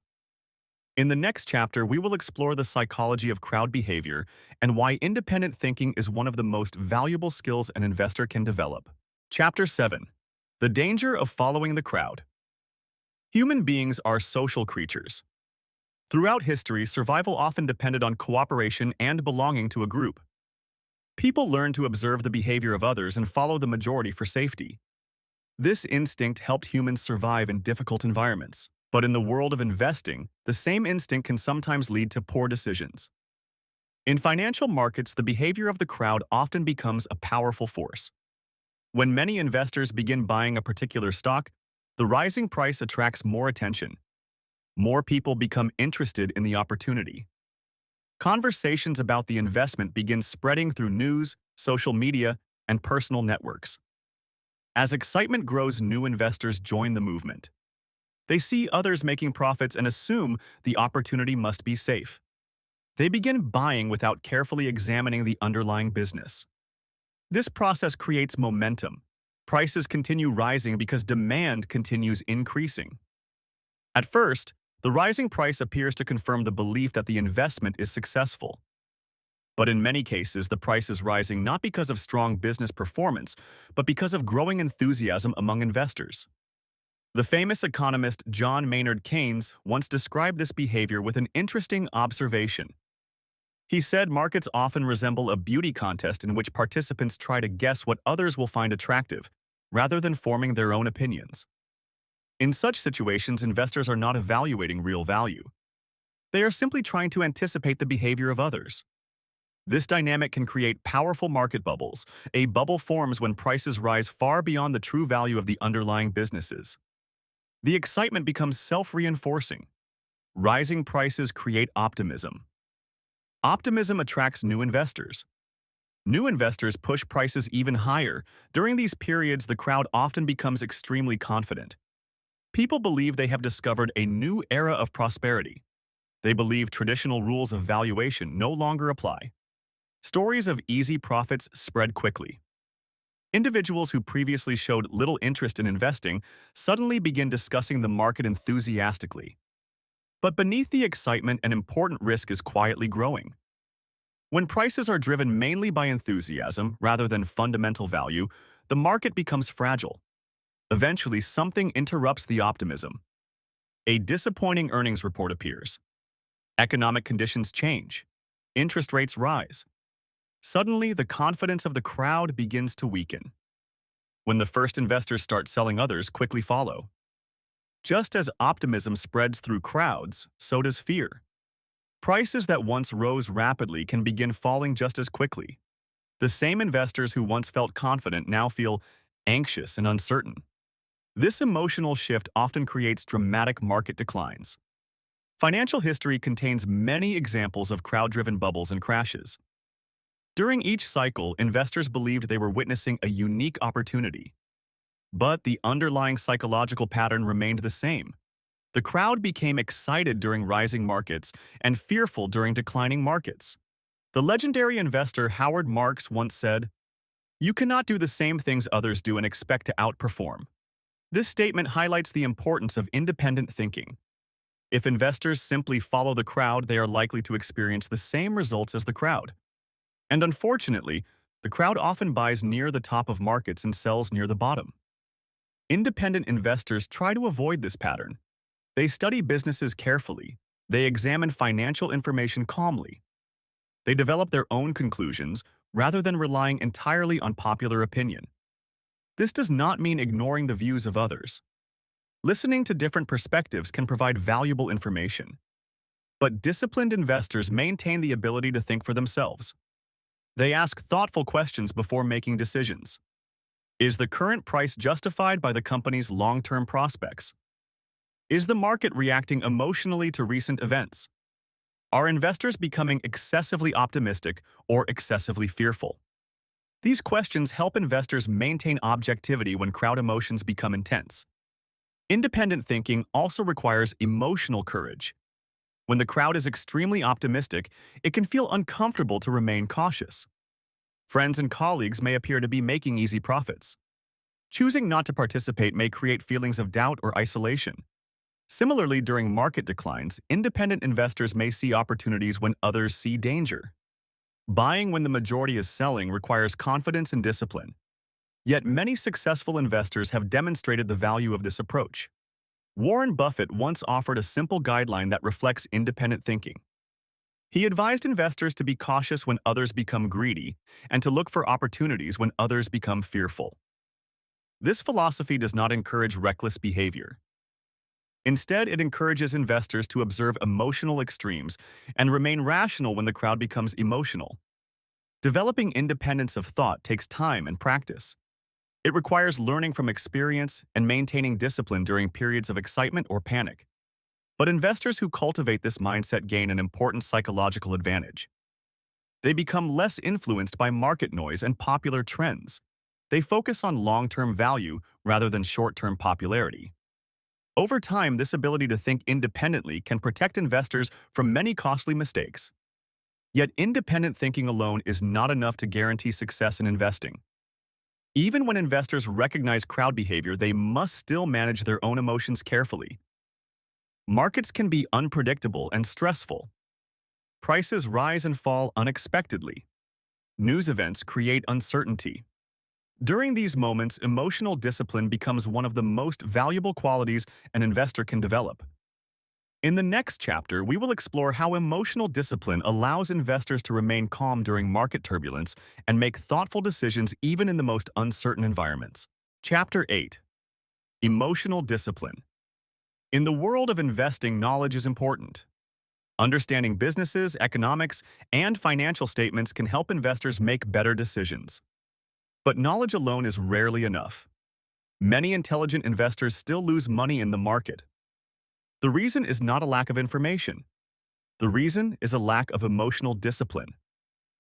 Speaker 1: In the next chapter, we will explore the psychology of crowd behavior and why independent thinking is one of the most valuable skills an investor can develop. Chapter 7. The Danger of Following the Crowd. Human beings are social creatures. Throughout history, survival often depended on cooperation and belonging to a group. People learned to observe the behavior of others and follow the majority for safety. This instinct helped humans survive in difficult environments. But in the world of investing, the same instinct can sometimes lead to poor decisions. In financial markets, the behavior of the crowd often becomes a powerful force. When many investors begin buying a particular stock, the rising price attracts more attention. More people become interested in the opportunity. Conversations about the investment begin spreading through news, social media, and personal networks. As excitement grows, new investors join the movement. They see others making profits and assume the opportunity must be safe. They begin buying without carefully examining the underlying business. This process creates momentum. Prices continue rising because demand continues increasing. At first, the rising price appears to confirm the belief that the investment is successful. But in many cases, the price is rising not because of strong business performance, but because of growing enthusiasm among investors. The famous economist John Maynard Keynes once described this behavior with an interesting observation. He said markets often resemble a beauty contest in which participants try to guess what others will find attractive, rather than forming their own opinions. In such situations, investors are not evaluating real value. They are simply trying to anticipate the behavior of others. This dynamic can create powerful market bubbles. A bubble forms when prices rise far beyond the true value of the underlying businesses. The excitement becomes self-reinforcing. Rising prices create optimism. Optimism attracts new investors. New investors push prices even higher. During these periods, the crowd often becomes extremely confident. People believe they have discovered a new era of prosperity. They believe traditional rules of valuation no longer apply. Stories of easy profits spread quickly. Individuals who previously showed little interest in investing suddenly begin discussing the market enthusiastically. But beneath the excitement, an important risk is quietly growing. When prices are driven mainly by enthusiasm rather than fundamental value, the market becomes fragile. Eventually, something interrupts the optimism. A disappointing earnings report appears. Economic conditions change. Interest rates rise. Suddenly, the confidence of the crowd begins to weaken. When the first investors start selling, others quickly follow. Just as optimism spreads through crowds, so does fear. Prices that once rose rapidly can begin falling just as quickly. The same investors who once felt confident now feel anxious and uncertain. This emotional shift often creates dramatic market declines. Financial history contains many examples of crowd-driven bubbles and crashes. During each cycle, investors believed they were witnessing a unique opportunity. But the underlying psychological pattern remained the same. The crowd became excited during rising markets and fearful during declining markets. The legendary investor Howard Marks once said, "You cannot do the same things others do and expect to outperform." This statement highlights the importance of independent thinking. If investors simply follow the crowd, they are likely to experience the same results as the crowd. And unfortunately, the crowd often buys near the top of markets and sells near the bottom. Independent investors try to avoid this pattern. They study businesses carefully. They examine financial information calmly. They develop their own conclusions rather than relying entirely on popular opinion. This does not mean ignoring the views of others. Listening to different perspectives can provide valuable information, but disciplined investors maintain the ability to think for themselves. They ask thoughtful questions before making decisions. Is the current price justified by the company's long-term prospects? Is the market reacting emotionally to recent events? Are investors becoming excessively optimistic or excessively fearful? These questions help investors maintain objectivity when crowd emotions become intense. Independent thinking also requires emotional courage. When the crowd is extremely optimistic, it can feel uncomfortable to remain cautious. Friends and colleagues may appear to be making easy profits. Choosing not to participate may create feelings of doubt or isolation. Similarly, during market declines, independent investors may see opportunities when others see danger. Buying when the majority is selling requires confidence and discipline. Yet many successful investors have demonstrated the value of this approach. Warren Buffett once offered a simple guideline that reflects independent thinking. He advised investors to be cautious when others become greedy and to look for opportunities when others become fearful. This philosophy does not encourage reckless behavior. Instead, it encourages investors to observe emotional extremes and remain rational when the crowd becomes emotional. Developing independence of thought takes time and practice. It requires learning from experience and maintaining discipline during periods of excitement or panic. But investors who cultivate this mindset gain an important psychological advantage. They become less influenced by market noise and popular trends. They focus on long-term value rather than short-term popularity. Over time, this ability to think independently can protect investors from many costly mistakes. Yet independent thinking alone is not enough to guarantee success in investing. Even when investors recognize crowd behavior, they must still manage their own emotions carefully. Markets can be unpredictable and stressful. Prices rise and fall unexpectedly. News events create uncertainty. During these moments, emotional discipline becomes one of the most valuable qualities an investor can develop. In the next chapter, we will explore how emotional discipline allows investors to remain calm during market turbulence and make thoughtful decisions even in the most uncertain environments. Chapter 8. Emotional Discipline. In the world of investing, knowledge is important. Understanding businesses, economics, and financial statements can help investors make better decisions. But knowledge alone is rarely enough. Many intelligent investors still lose money in the market. The reason is not a lack of information. The reason is a lack of emotional discipline.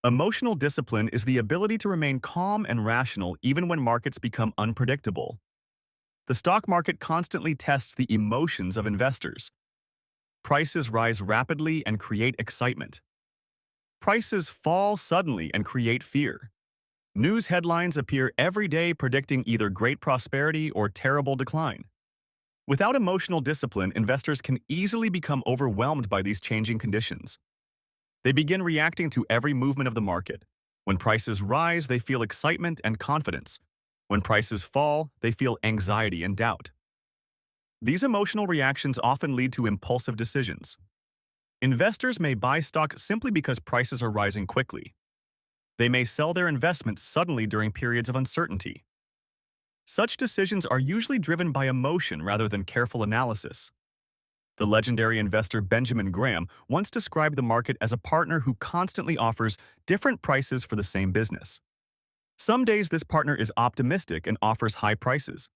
Speaker 1: Emotional discipline is the ability to remain calm and rational even when markets become unpredictable. The stock market constantly tests the emotions of investors. Prices rise rapidly and create excitement. Prices fall suddenly and create fear. News headlines appear every day predicting either great prosperity or terrible decline. Without emotional discipline, investors can easily become overwhelmed by these changing conditions. They begin reacting to every movement of the market. When prices rise, they feel excitement and confidence. When prices fall, they feel anxiety and doubt. These emotional reactions often lead to impulsive decisions. Investors may buy stocks simply because prices are rising quickly. They may sell their investments suddenly during periods of uncertainty. Such decisions are usually driven by emotion rather than careful analysis. The legendary investor Benjamin Graham once described the market as a partner who constantly offers different prices for the same business. Some days this partner is optimistic and offers high prices.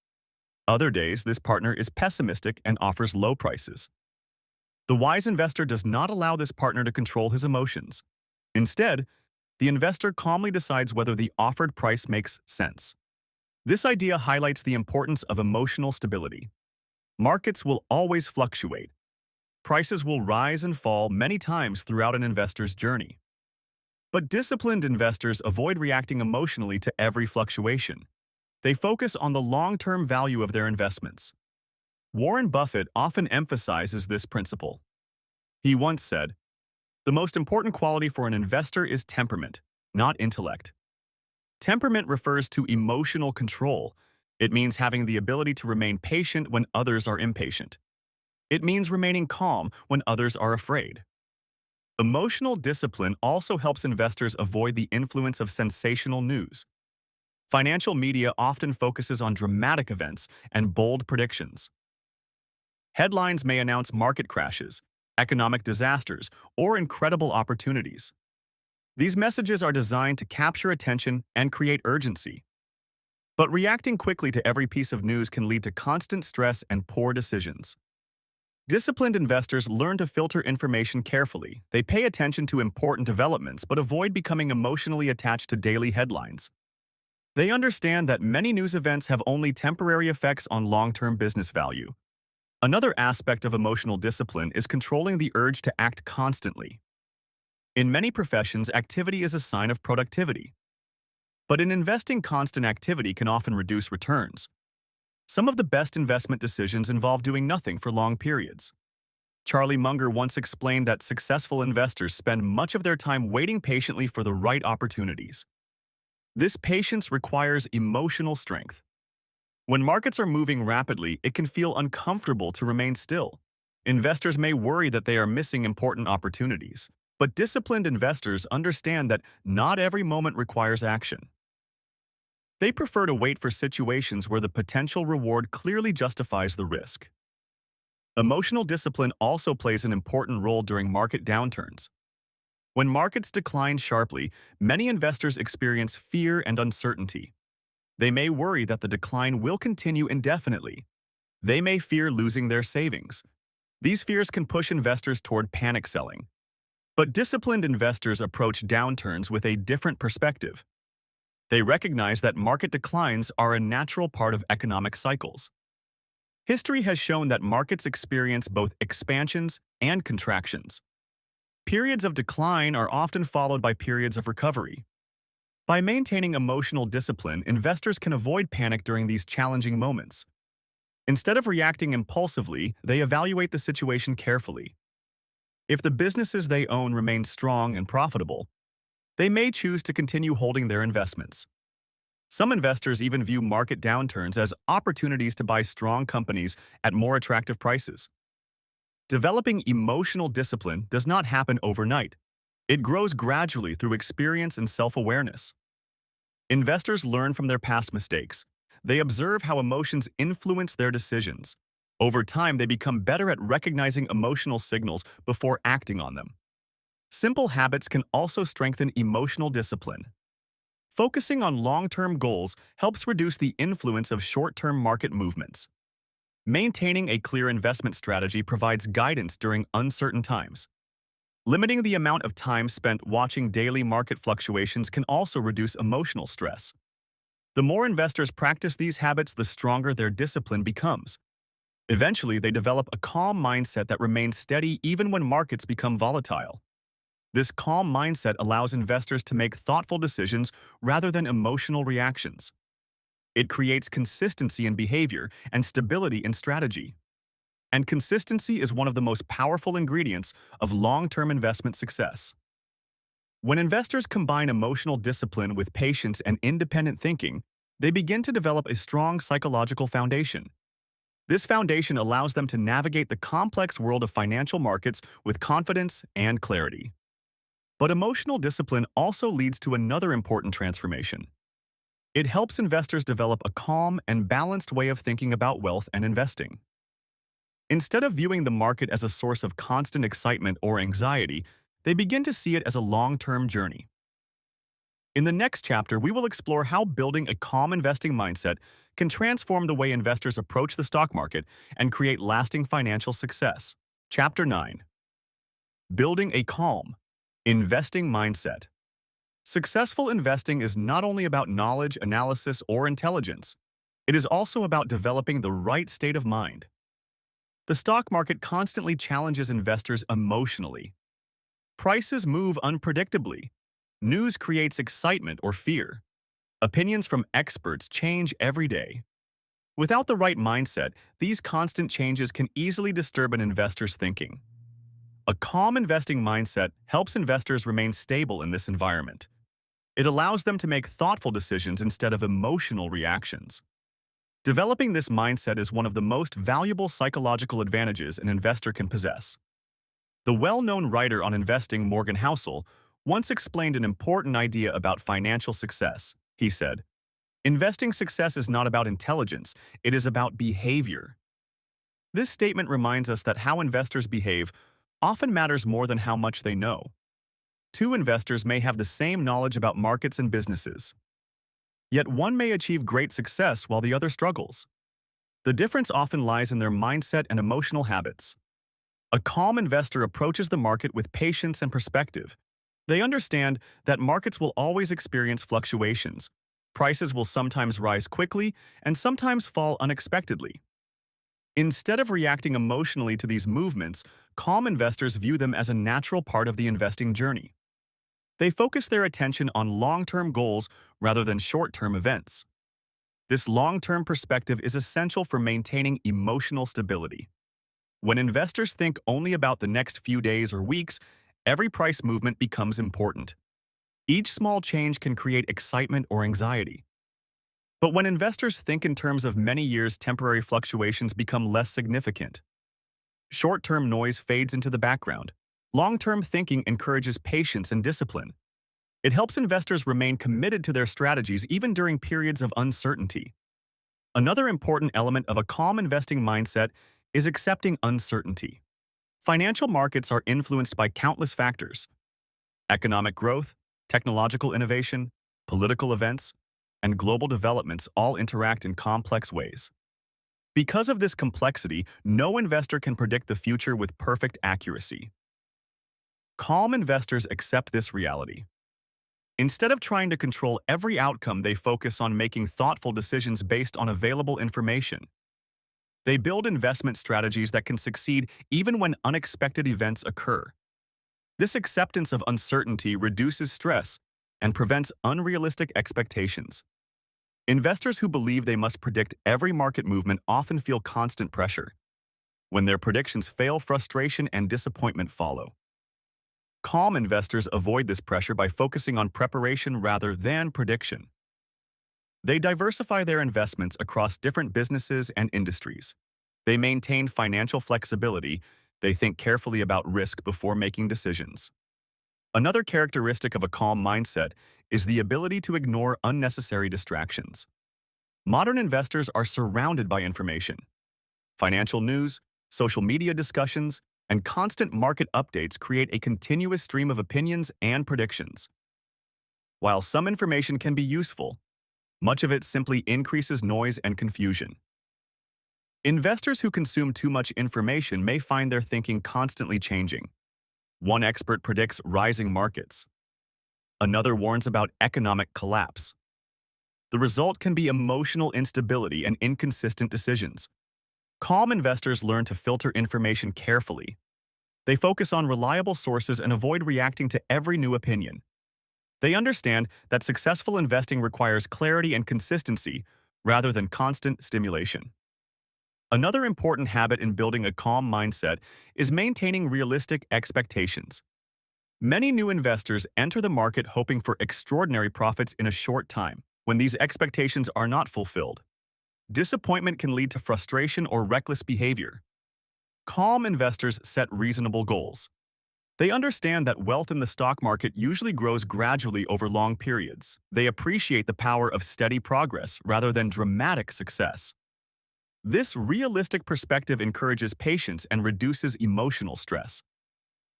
Speaker 1: Other days this partner is pessimistic and offers low prices. The wise investor does not allow this partner to control his emotions. Instead, the investor calmly decides whether the offered price makes sense. This idea highlights the importance of emotional stability. Markets will always fluctuate. Prices will rise and fall many times throughout an investor's journey. But disciplined investors avoid reacting emotionally to every fluctuation. They focus on the long-term value of their investments. Warren Buffett often emphasizes this principle. He once said, "The most important quality for an investor is temperament, not intellect." Temperament refers to emotional control. It means having the ability to remain patient when others are impatient. It means remaining calm when others are afraid. Emotional discipline also helps investors avoid the influence of sensational news. Financial media often focuses on dramatic events and bold predictions. Headlines may announce market crashes, economic disasters, or incredible opportunities. These messages are designed to capture attention and create urgency. But reacting quickly to every piece of news can lead to constant stress and poor decisions. Disciplined investors learn to filter information carefully. They pay attention to important developments but avoid becoming emotionally attached to daily headlines. They understand that many news events have only temporary effects on long-term business value. Another aspect of emotional discipline is controlling the urge to act constantly. In many professions, activity is a sign of productivity. But in investing, constant activity can often reduce returns. Some of the best investment decisions involve doing nothing for long periods. Charlie Munger once explained that successful investors spend much of their time waiting patiently for the right opportunities. This patience requires emotional strength. When markets are moving rapidly, it can feel uncomfortable to remain still. Investors may worry that they are missing important opportunities, but disciplined investors understand that not every moment requires action. They prefer to wait for situations where the potential reward clearly justifies the risk. Emotional discipline also plays an important role during market downturns. When markets decline sharply, many investors experience fear and uncertainty. They may worry that the decline will continue indefinitely. They may fear losing their savings. These fears can push investors toward panic selling. But disciplined investors approach downturns with a different perspective. They recognize that market declines are a natural part of economic cycles. History has shown that markets experience both expansions and contractions. Periods of decline are often followed by periods of recovery. By maintaining emotional discipline, investors can avoid panic during these challenging moments. Instead of reacting impulsively, they evaluate the situation carefully. If the businesses they own remain strong and profitable, they may choose to continue holding their investments. Some investors even view market downturns as opportunities to buy strong companies at more attractive prices. Developing emotional discipline does not happen overnight. It grows gradually through experience and self-awareness. Investors learn from their past mistakes. They observe how emotions influence their decisions. Over time, they become better at recognizing emotional signals before acting on them. Simple habits can also strengthen emotional discipline. Focusing on long-term goals helps reduce the influence of short-term market movements. Maintaining a clear investment strategy provides guidance during uncertain times. Limiting the amount of time spent watching daily market fluctuations can also reduce emotional stress. The more investors practice these habits, the stronger their discipline becomes. Eventually, they develop a calm mindset that remains steady even when markets become volatile. This calm mindset allows investors to make thoughtful decisions rather than emotional reactions. It creates consistency in behavior and stability in strategy. And consistency is one of the most powerful ingredients of long-term investment success. When investors combine emotional discipline with patience and independent thinking, they begin to develop a strong psychological foundation. This foundation allows them to navigate the complex world of financial markets with confidence and clarity. But emotional discipline also leads to another important transformation. It helps investors develop a calm and balanced way of thinking about wealth and investing. Instead of viewing the market as a source of constant excitement or anxiety, they begin to see it as a long-term journey. In the next chapter, we will explore how building a calm investing mindset can transform the way investors approach the stock market and create lasting financial success. Chapter 9. Building a calm, investing mindset. Successful investing is not only about knowledge, analysis, or intelligence. It is also about developing the right state of mind. The stock market constantly challenges investors emotionally. Prices move unpredictably. News creates excitement or fear. Opinions from experts change every day. Without the right mindset, these constant changes can easily disturb an investor's thinking. A calm investing mindset helps investors remain stable in this environment. It allows them to make thoughtful decisions instead of emotional reactions. Developing this mindset is one of the most valuable psychological advantages an investor can possess. The well-known writer on investing, Morgan Housel, once explained an important idea about financial success. He said, "Investing success is not about intelligence, it is about behavior." This statement reminds us that how investors behave often matters more than how much they know. Two investors may have the same knowledge about markets and businesses, yet one may achieve great success while the other struggles. The difference often lies in their mindset and emotional habits. A calm investor approaches the market with patience and perspective. They understand that markets will always experience fluctuations. Prices will sometimes rise quickly and sometimes fall unexpectedly. Instead of reacting emotionally to these movements, calm investors view them as a natural part of the investing journey. They focus their attention on long-term goals rather than short-term events. This long-term perspective is essential for maintaining emotional stability. When investors think only about the next few days or weeks, every price movement becomes important. Each small change can create excitement or anxiety. But when investors think in terms of many years, temporary fluctuations become less significant. Short-term noise fades into the background. Long-term thinking encourages patience and discipline. It helps investors remain committed to their strategies even during periods of uncertainty. Another important element of a calm investing mindset is accepting uncertainty. Financial markets are influenced by countless factors: economic growth, technological innovation, political events, and global developments all interact in complex ways. Because of this complexity, no investor can predict the future with perfect accuracy. Calm investors accept this reality. Instead of trying to control every outcome, they focus on making thoughtful decisions based on available information. They build investment strategies that can succeed even when unexpected events occur. This acceptance of uncertainty reduces stress and prevents unrealistic expectations. Investors who believe they must predict every market movement often feel constant pressure. When their predictions fail, frustration and disappointment follow. Calm investors avoid this pressure by focusing on preparation rather than prediction. They diversify their investments across different businesses and industries. They maintain financial flexibility. They think carefully about risk before making decisions. Another characteristic of a calm mindset is the ability to ignore unnecessary distractions. Modern investors are surrounded by information. Financial news, social media discussions, and constant market updates create a continuous stream of opinions and predictions. While some information can be useful, much of it simply increases noise and confusion. Investors who consume too much information may find their thinking constantly changing. One expert predicts rising markets. Another warns about economic collapse. The result can be emotional instability and inconsistent decisions. Calm investors learn to filter information carefully. They focus on reliable sources and avoid reacting to every new opinion. They understand that successful investing requires clarity and consistency rather than constant stimulation. Another important habit in building a calm mindset is maintaining realistic expectations. Many new investors enter the market hoping for extraordinary profits in a short time. When these expectations are not fulfilled, disappointment can lead to frustration or reckless behavior. Calm investors set reasonable goals. They understand that wealth in the stock market usually grows gradually over long periods. They appreciate the power of steady progress rather than dramatic success. This realistic perspective encourages patience and reduces emotional stress.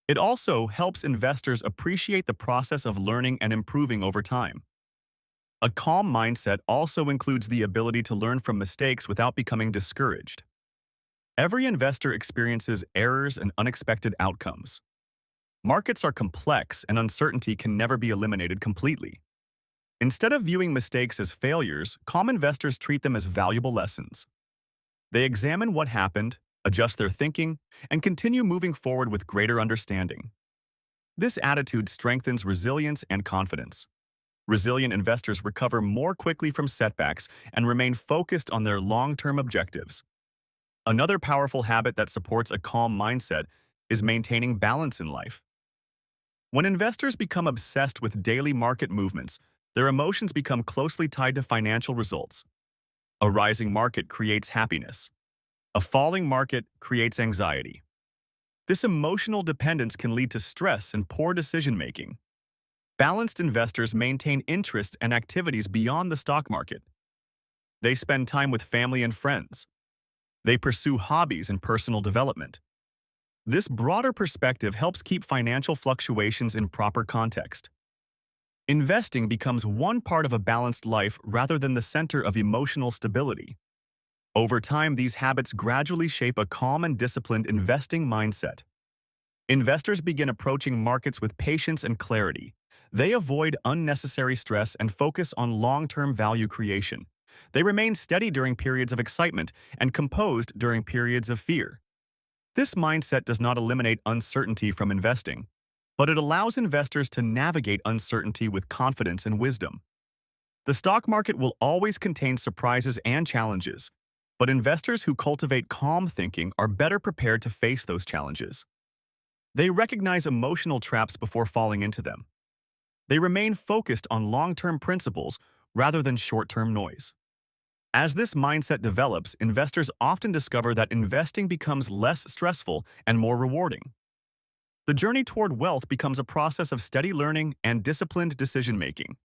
Speaker 1: It also helps investors appreciate the process of learning and improving over time. A calm mindset also includes the ability to learn from mistakes without becoming discouraged. Every investor experiences errors and unexpected outcomes. Markets are complex and uncertainty can never be eliminated completely. Instead of viewing mistakes as failures, calm investors treat them as valuable lessons. They examine what happened, adjust their thinking, and continue moving forward with greater understanding. This attitude strengthens resilience and confidence. Resilient investors recover more quickly from setbacks and remain focused on their long-term objectives. Another powerful habit that supports a calm mindset is maintaining balance in life. When investors become obsessed with daily market movements, their emotions become closely tied to financial results. A rising market creates happiness. A falling market creates anxiety. This emotional dependence can lead to stress and poor decision-making. Balanced investors maintain interests and activities beyond the stock market. They spend time with family and friends. They pursue hobbies and personal development. This broader perspective helps keep financial fluctuations in proper context. Investing becomes one part of a balanced life rather than the center of emotional stability. Over time, these habits gradually shape a calm and disciplined investing mindset. Investors begin approaching markets with patience and clarity. They avoid unnecessary stress and focus on long-term value creation. They remain steady during periods of excitement and composed during periods of fear. This mindset does not eliminate uncertainty from investing, but it allows investors to navigate uncertainty with confidence and wisdom. The stock market will always contain surprises and challenges, but investors who cultivate calm thinking are better prepared to face those challenges. They recognize emotional traps before falling into them. They remain focused on long-term principles rather than short-term noise. As this mindset develops, investors often discover that investing becomes less stressful and more rewarding. The journey toward wealth becomes a process of steady learning and disciplined decision-making.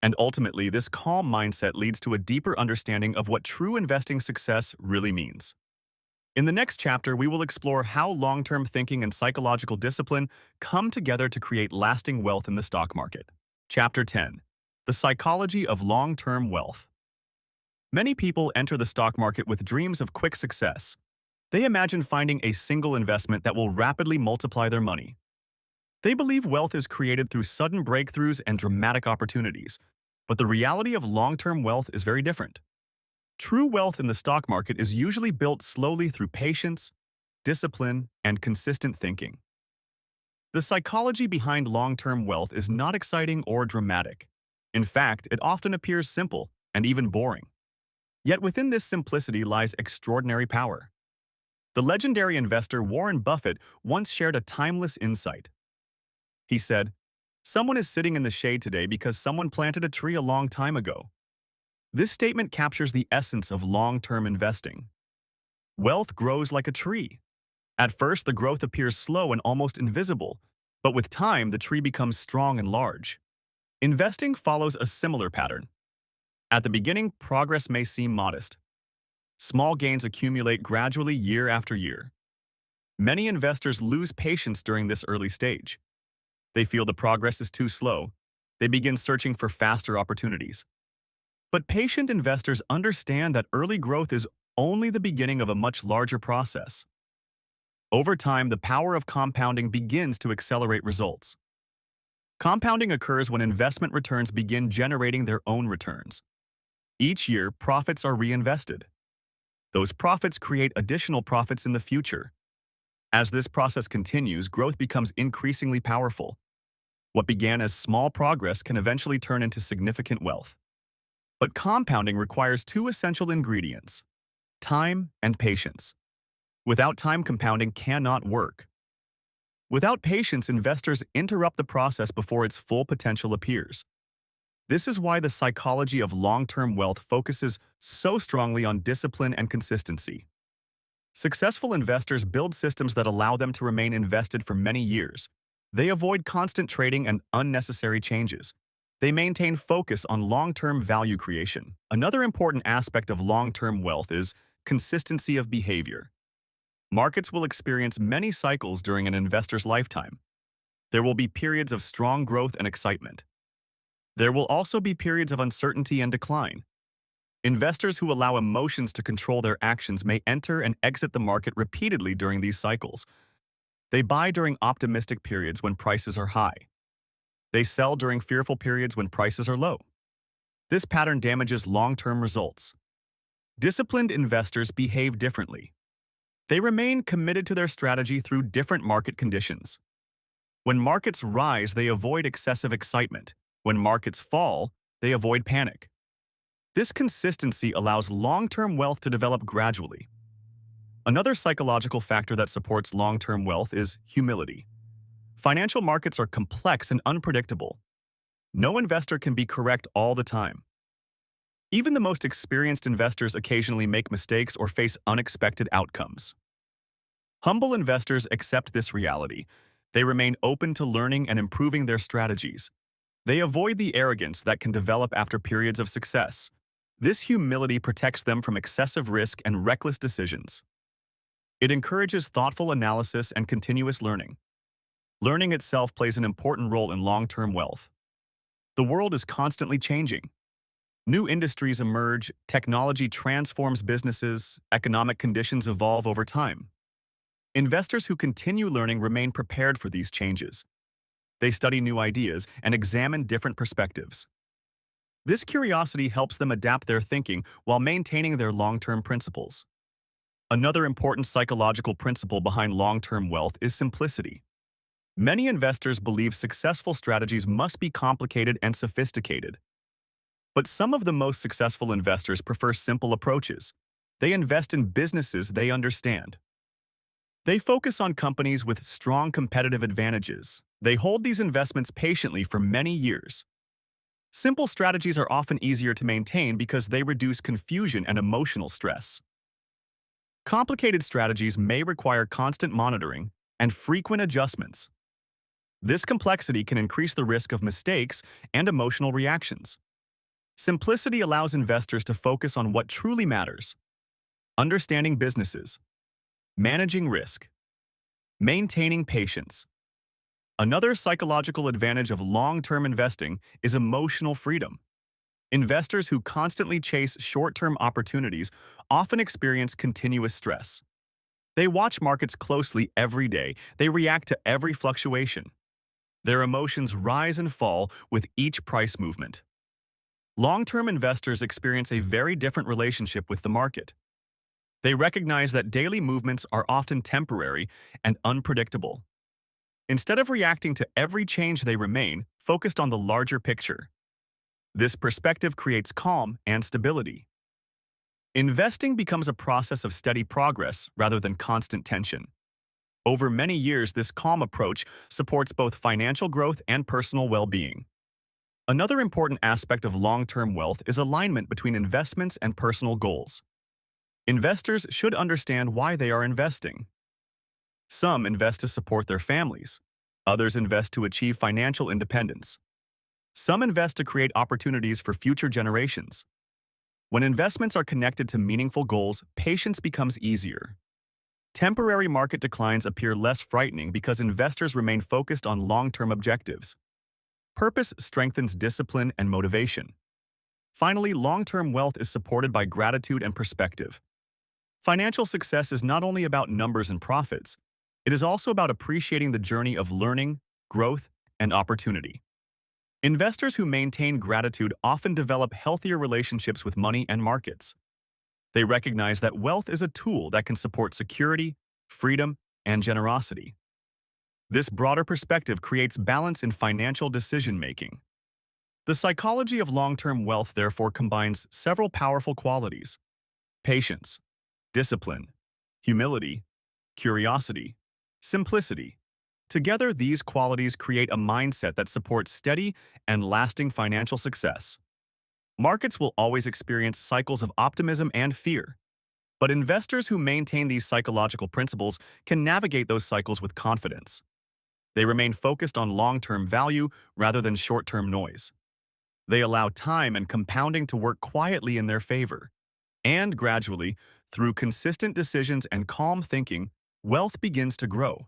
Speaker 1: And ultimately, this calm mindset leads to a deeper understanding of what true investing success really means. In the next chapter, we will explore how long-term thinking and psychological discipline come together to create lasting wealth in the stock market. Chapter 10. The Psychology of Long-Term Wealth. Many people enter the stock market with dreams of quick success. They imagine finding a single investment that will rapidly multiply their money. They believe wealth is created through sudden breakthroughs and dramatic opportunities, but the reality of long-term wealth is very different. True wealth in the stock market is usually built slowly through patience, discipline, and consistent thinking. The psychology behind long-term wealth is not exciting or dramatic. In fact, it often appears simple and even boring. Yet within this simplicity lies extraordinary power. The legendary investor Warren Buffett once shared a timeless insight. He said, "Someone is sitting in the shade today because someone planted a tree a long time ago." This statement captures the essence of long-term investing. Wealth grows like a tree. At first, the growth appears slow and almost invisible, but with time, the tree becomes strong and large. Investing follows a similar pattern. At the beginning, progress may seem modest. Small gains accumulate gradually year after year. Many investors lose patience during this early stage. They feel the progress is too slow. They begin searching for faster opportunities. But patient investors understand that early growth is only the beginning of a much larger process. Over time, the power of compounding begins to accelerate results. Compounding occurs when investment returns begin generating their own returns. Each year, profits are reinvested. Those profits create additional profits in the future. As this process continues, growth becomes increasingly powerful. What began as small progress can eventually turn into significant wealth. But compounding requires two essential ingredients: time and patience. Without time, compounding cannot work. Without patience, investors interrupt the process before its full potential appears. This is why the psychology of long-term wealth focuses so strongly on discipline and consistency. Successful investors build systems that allow them to remain invested for many years. They avoid constant trading and unnecessary changes. They maintain focus on long-term value creation. Another important aspect of long-term wealth is consistency of behavior. Markets will experience many cycles during an investor's lifetime. There will be periods of strong growth and excitement. There will also be periods of uncertainty and decline. Investors who allow emotions to control their actions may enter and exit the market repeatedly during these cycles. They buy during optimistic periods when prices are high. They sell during fearful periods when prices are low. This pattern damages long-term results. Disciplined investors behave differently. They remain committed to their strategy through different market conditions. When markets rise, they avoid excessive excitement. When markets fall, they avoid panic. This consistency allows long-term wealth to develop gradually. Another psychological factor that supports long-term wealth is humility. Financial markets are complex and unpredictable. No investor can be correct all the time. Even the most experienced investors occasionally make mistakes or face unexpected outcomes. Humble investors accept this reality. They remain open to learning and improving their strategies. They avoid the arrogance that can develop after periods of success. This humility protects them from excessive risk and reckless decisions. It encourages thoughtful analysis and continuous learning. Learning itself plays an important role in long-term wealth. The world is constantly changing. New industries emerge, technology transforms businesses, economic conditions evolve over time. Investors who continue learning remain prepared for these changes. They study new ideas and examine different perspectives. This curiosity helps them adapt their thinking while maintaining their long-term principles. Another important psychological principle behind long-term wealth is simplicity. Many investors believe successful strategies must be complicated and sophisticated. But some of the most successful investors prefer simple approaches. They invest in businesses they understand. They focus on companies with strong competitive advantages. They hold these investments patiently for many years. Simple strategies are often easier to maintain because they reduce confusion and emotional stress. Complicated strategies may require constant monitoring and frequent adjustments. This complexity can increase the risk of mistakes and emotional reactions. Simplicity allows investors to focus on what truly matters: understanding businesses, managing risk, maintaining patience. Another psychological advantage of long-term investing is emotional freedom. Investors who constantly chase short-term opportunities often experience continuous stress. They watch markets closely every day. They react to every fluctuation. Their emotions rise and fall with each price movement. Long-term investors experience a very different relationship with the market. They recognize that daily movements are often temporary and unpredictable. Instead of reacting to every change, they remain focused on the larger picture. This perspective creates calm and stability. Investing becomes a process of steady progress rather than constant tension. Over many years, this calm approach supports both financial growth and personal well-being. Another important aspect of long-term wealth is alignment between investments and personal goals. Investors should understand why they are investing. Some invest to support their families. Others invest to achieve financial independence. Some invest to create opportunities for future generations. When investments are connected to meaningful goals, patience becomes easier. Temporary market declines appear less frightening because investors remain focused on long-term objectives. Purpose strengthens discipline and motivation. Finally, long-term wealth is supported by gratitude and perspective. Financial success is not only about numbers and profits, it is also about appreciating the journey of learning, growth, and opportunity. Investors who maintain gratitude often develop healthier relationships with money and markets. They recognize that wealth is a tool that can support security, freedom, and generosity. This broader perspective creates balance in financial decision-making. The psychology of long-term wealth therefore combines several powerful qualities: patience, discipline, humility, curiosity, simplicity. Together, these qualities create a mindset that supports steady and lasting financial success. Markets will always experience cycles of optimism and fear, but investors who maintain these psychological principles can navigate those cycles with confidence. They remain focused on long-term value rather than short-term noise. They allow time and compounding to work quietly in their favor. And gradually, through consistent decisions and calm thinking, wealth begins to grow.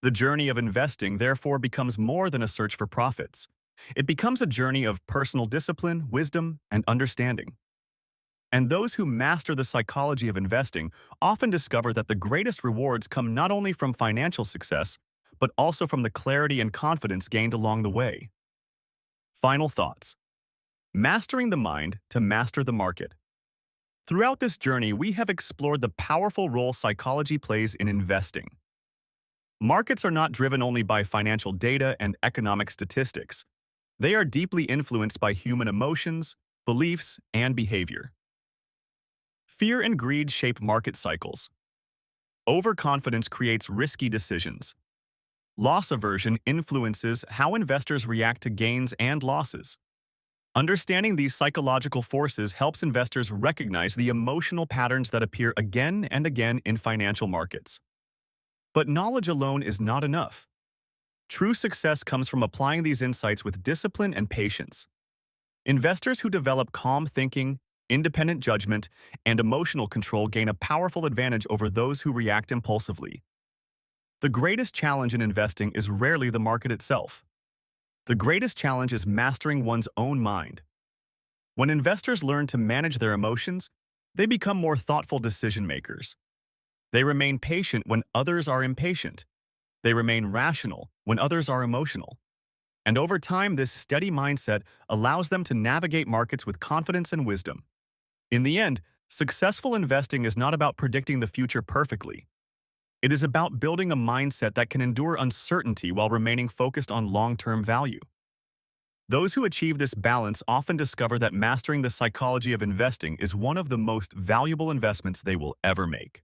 Speaker 1: The journey of investing therefore becomes more than a search for profits. It becomes a journey of personal discipline, wisdom, and understanding. And those who master the psychology of investing often discover that the greatest rewards come not only from financial success, but also from the clarity and confidence gained along the way. Final thoughts. Mastering the mind to master the market. Throughout this journey, we have explored the powerful role psychology plays in investing. Markets are not driven only by financial data and economic statistics. They are deeply influenced by human emotions, beliefs, and behavior. Fear and greed shape market cycles. Overconfidence creates risky decisions. Loss aversion influences how investors react to gains and losses. Understanding these psychological forces helps investors recognize the emotional patterns that appear again and again in financial markets. But knowledge alone is not enough. True success comes from applying these insights with discipline and patience. Investors who develop calm thinking, independent judgment, and emotional control gain a powerful advantage over those who react impulsively. The greatest challenge in investing is rarely the market itself. The greatest challenge is mastering one's own mind. When investors learn to manage their emotions, they become more thoughtful decision makers. They remain patient when others are impatient. They remain rational when others are emotional. And over time, this steady mindset allows them to navigate markets with confidence and wisdom. In the end, successful investing is not about predicting the future perfectly. It is about building a mindset that can endure uncertainty while remaining focused on long-term value. Those who achieve this balance often discover that mastering the psychology of investing is one of the most valuable investments they will ever make.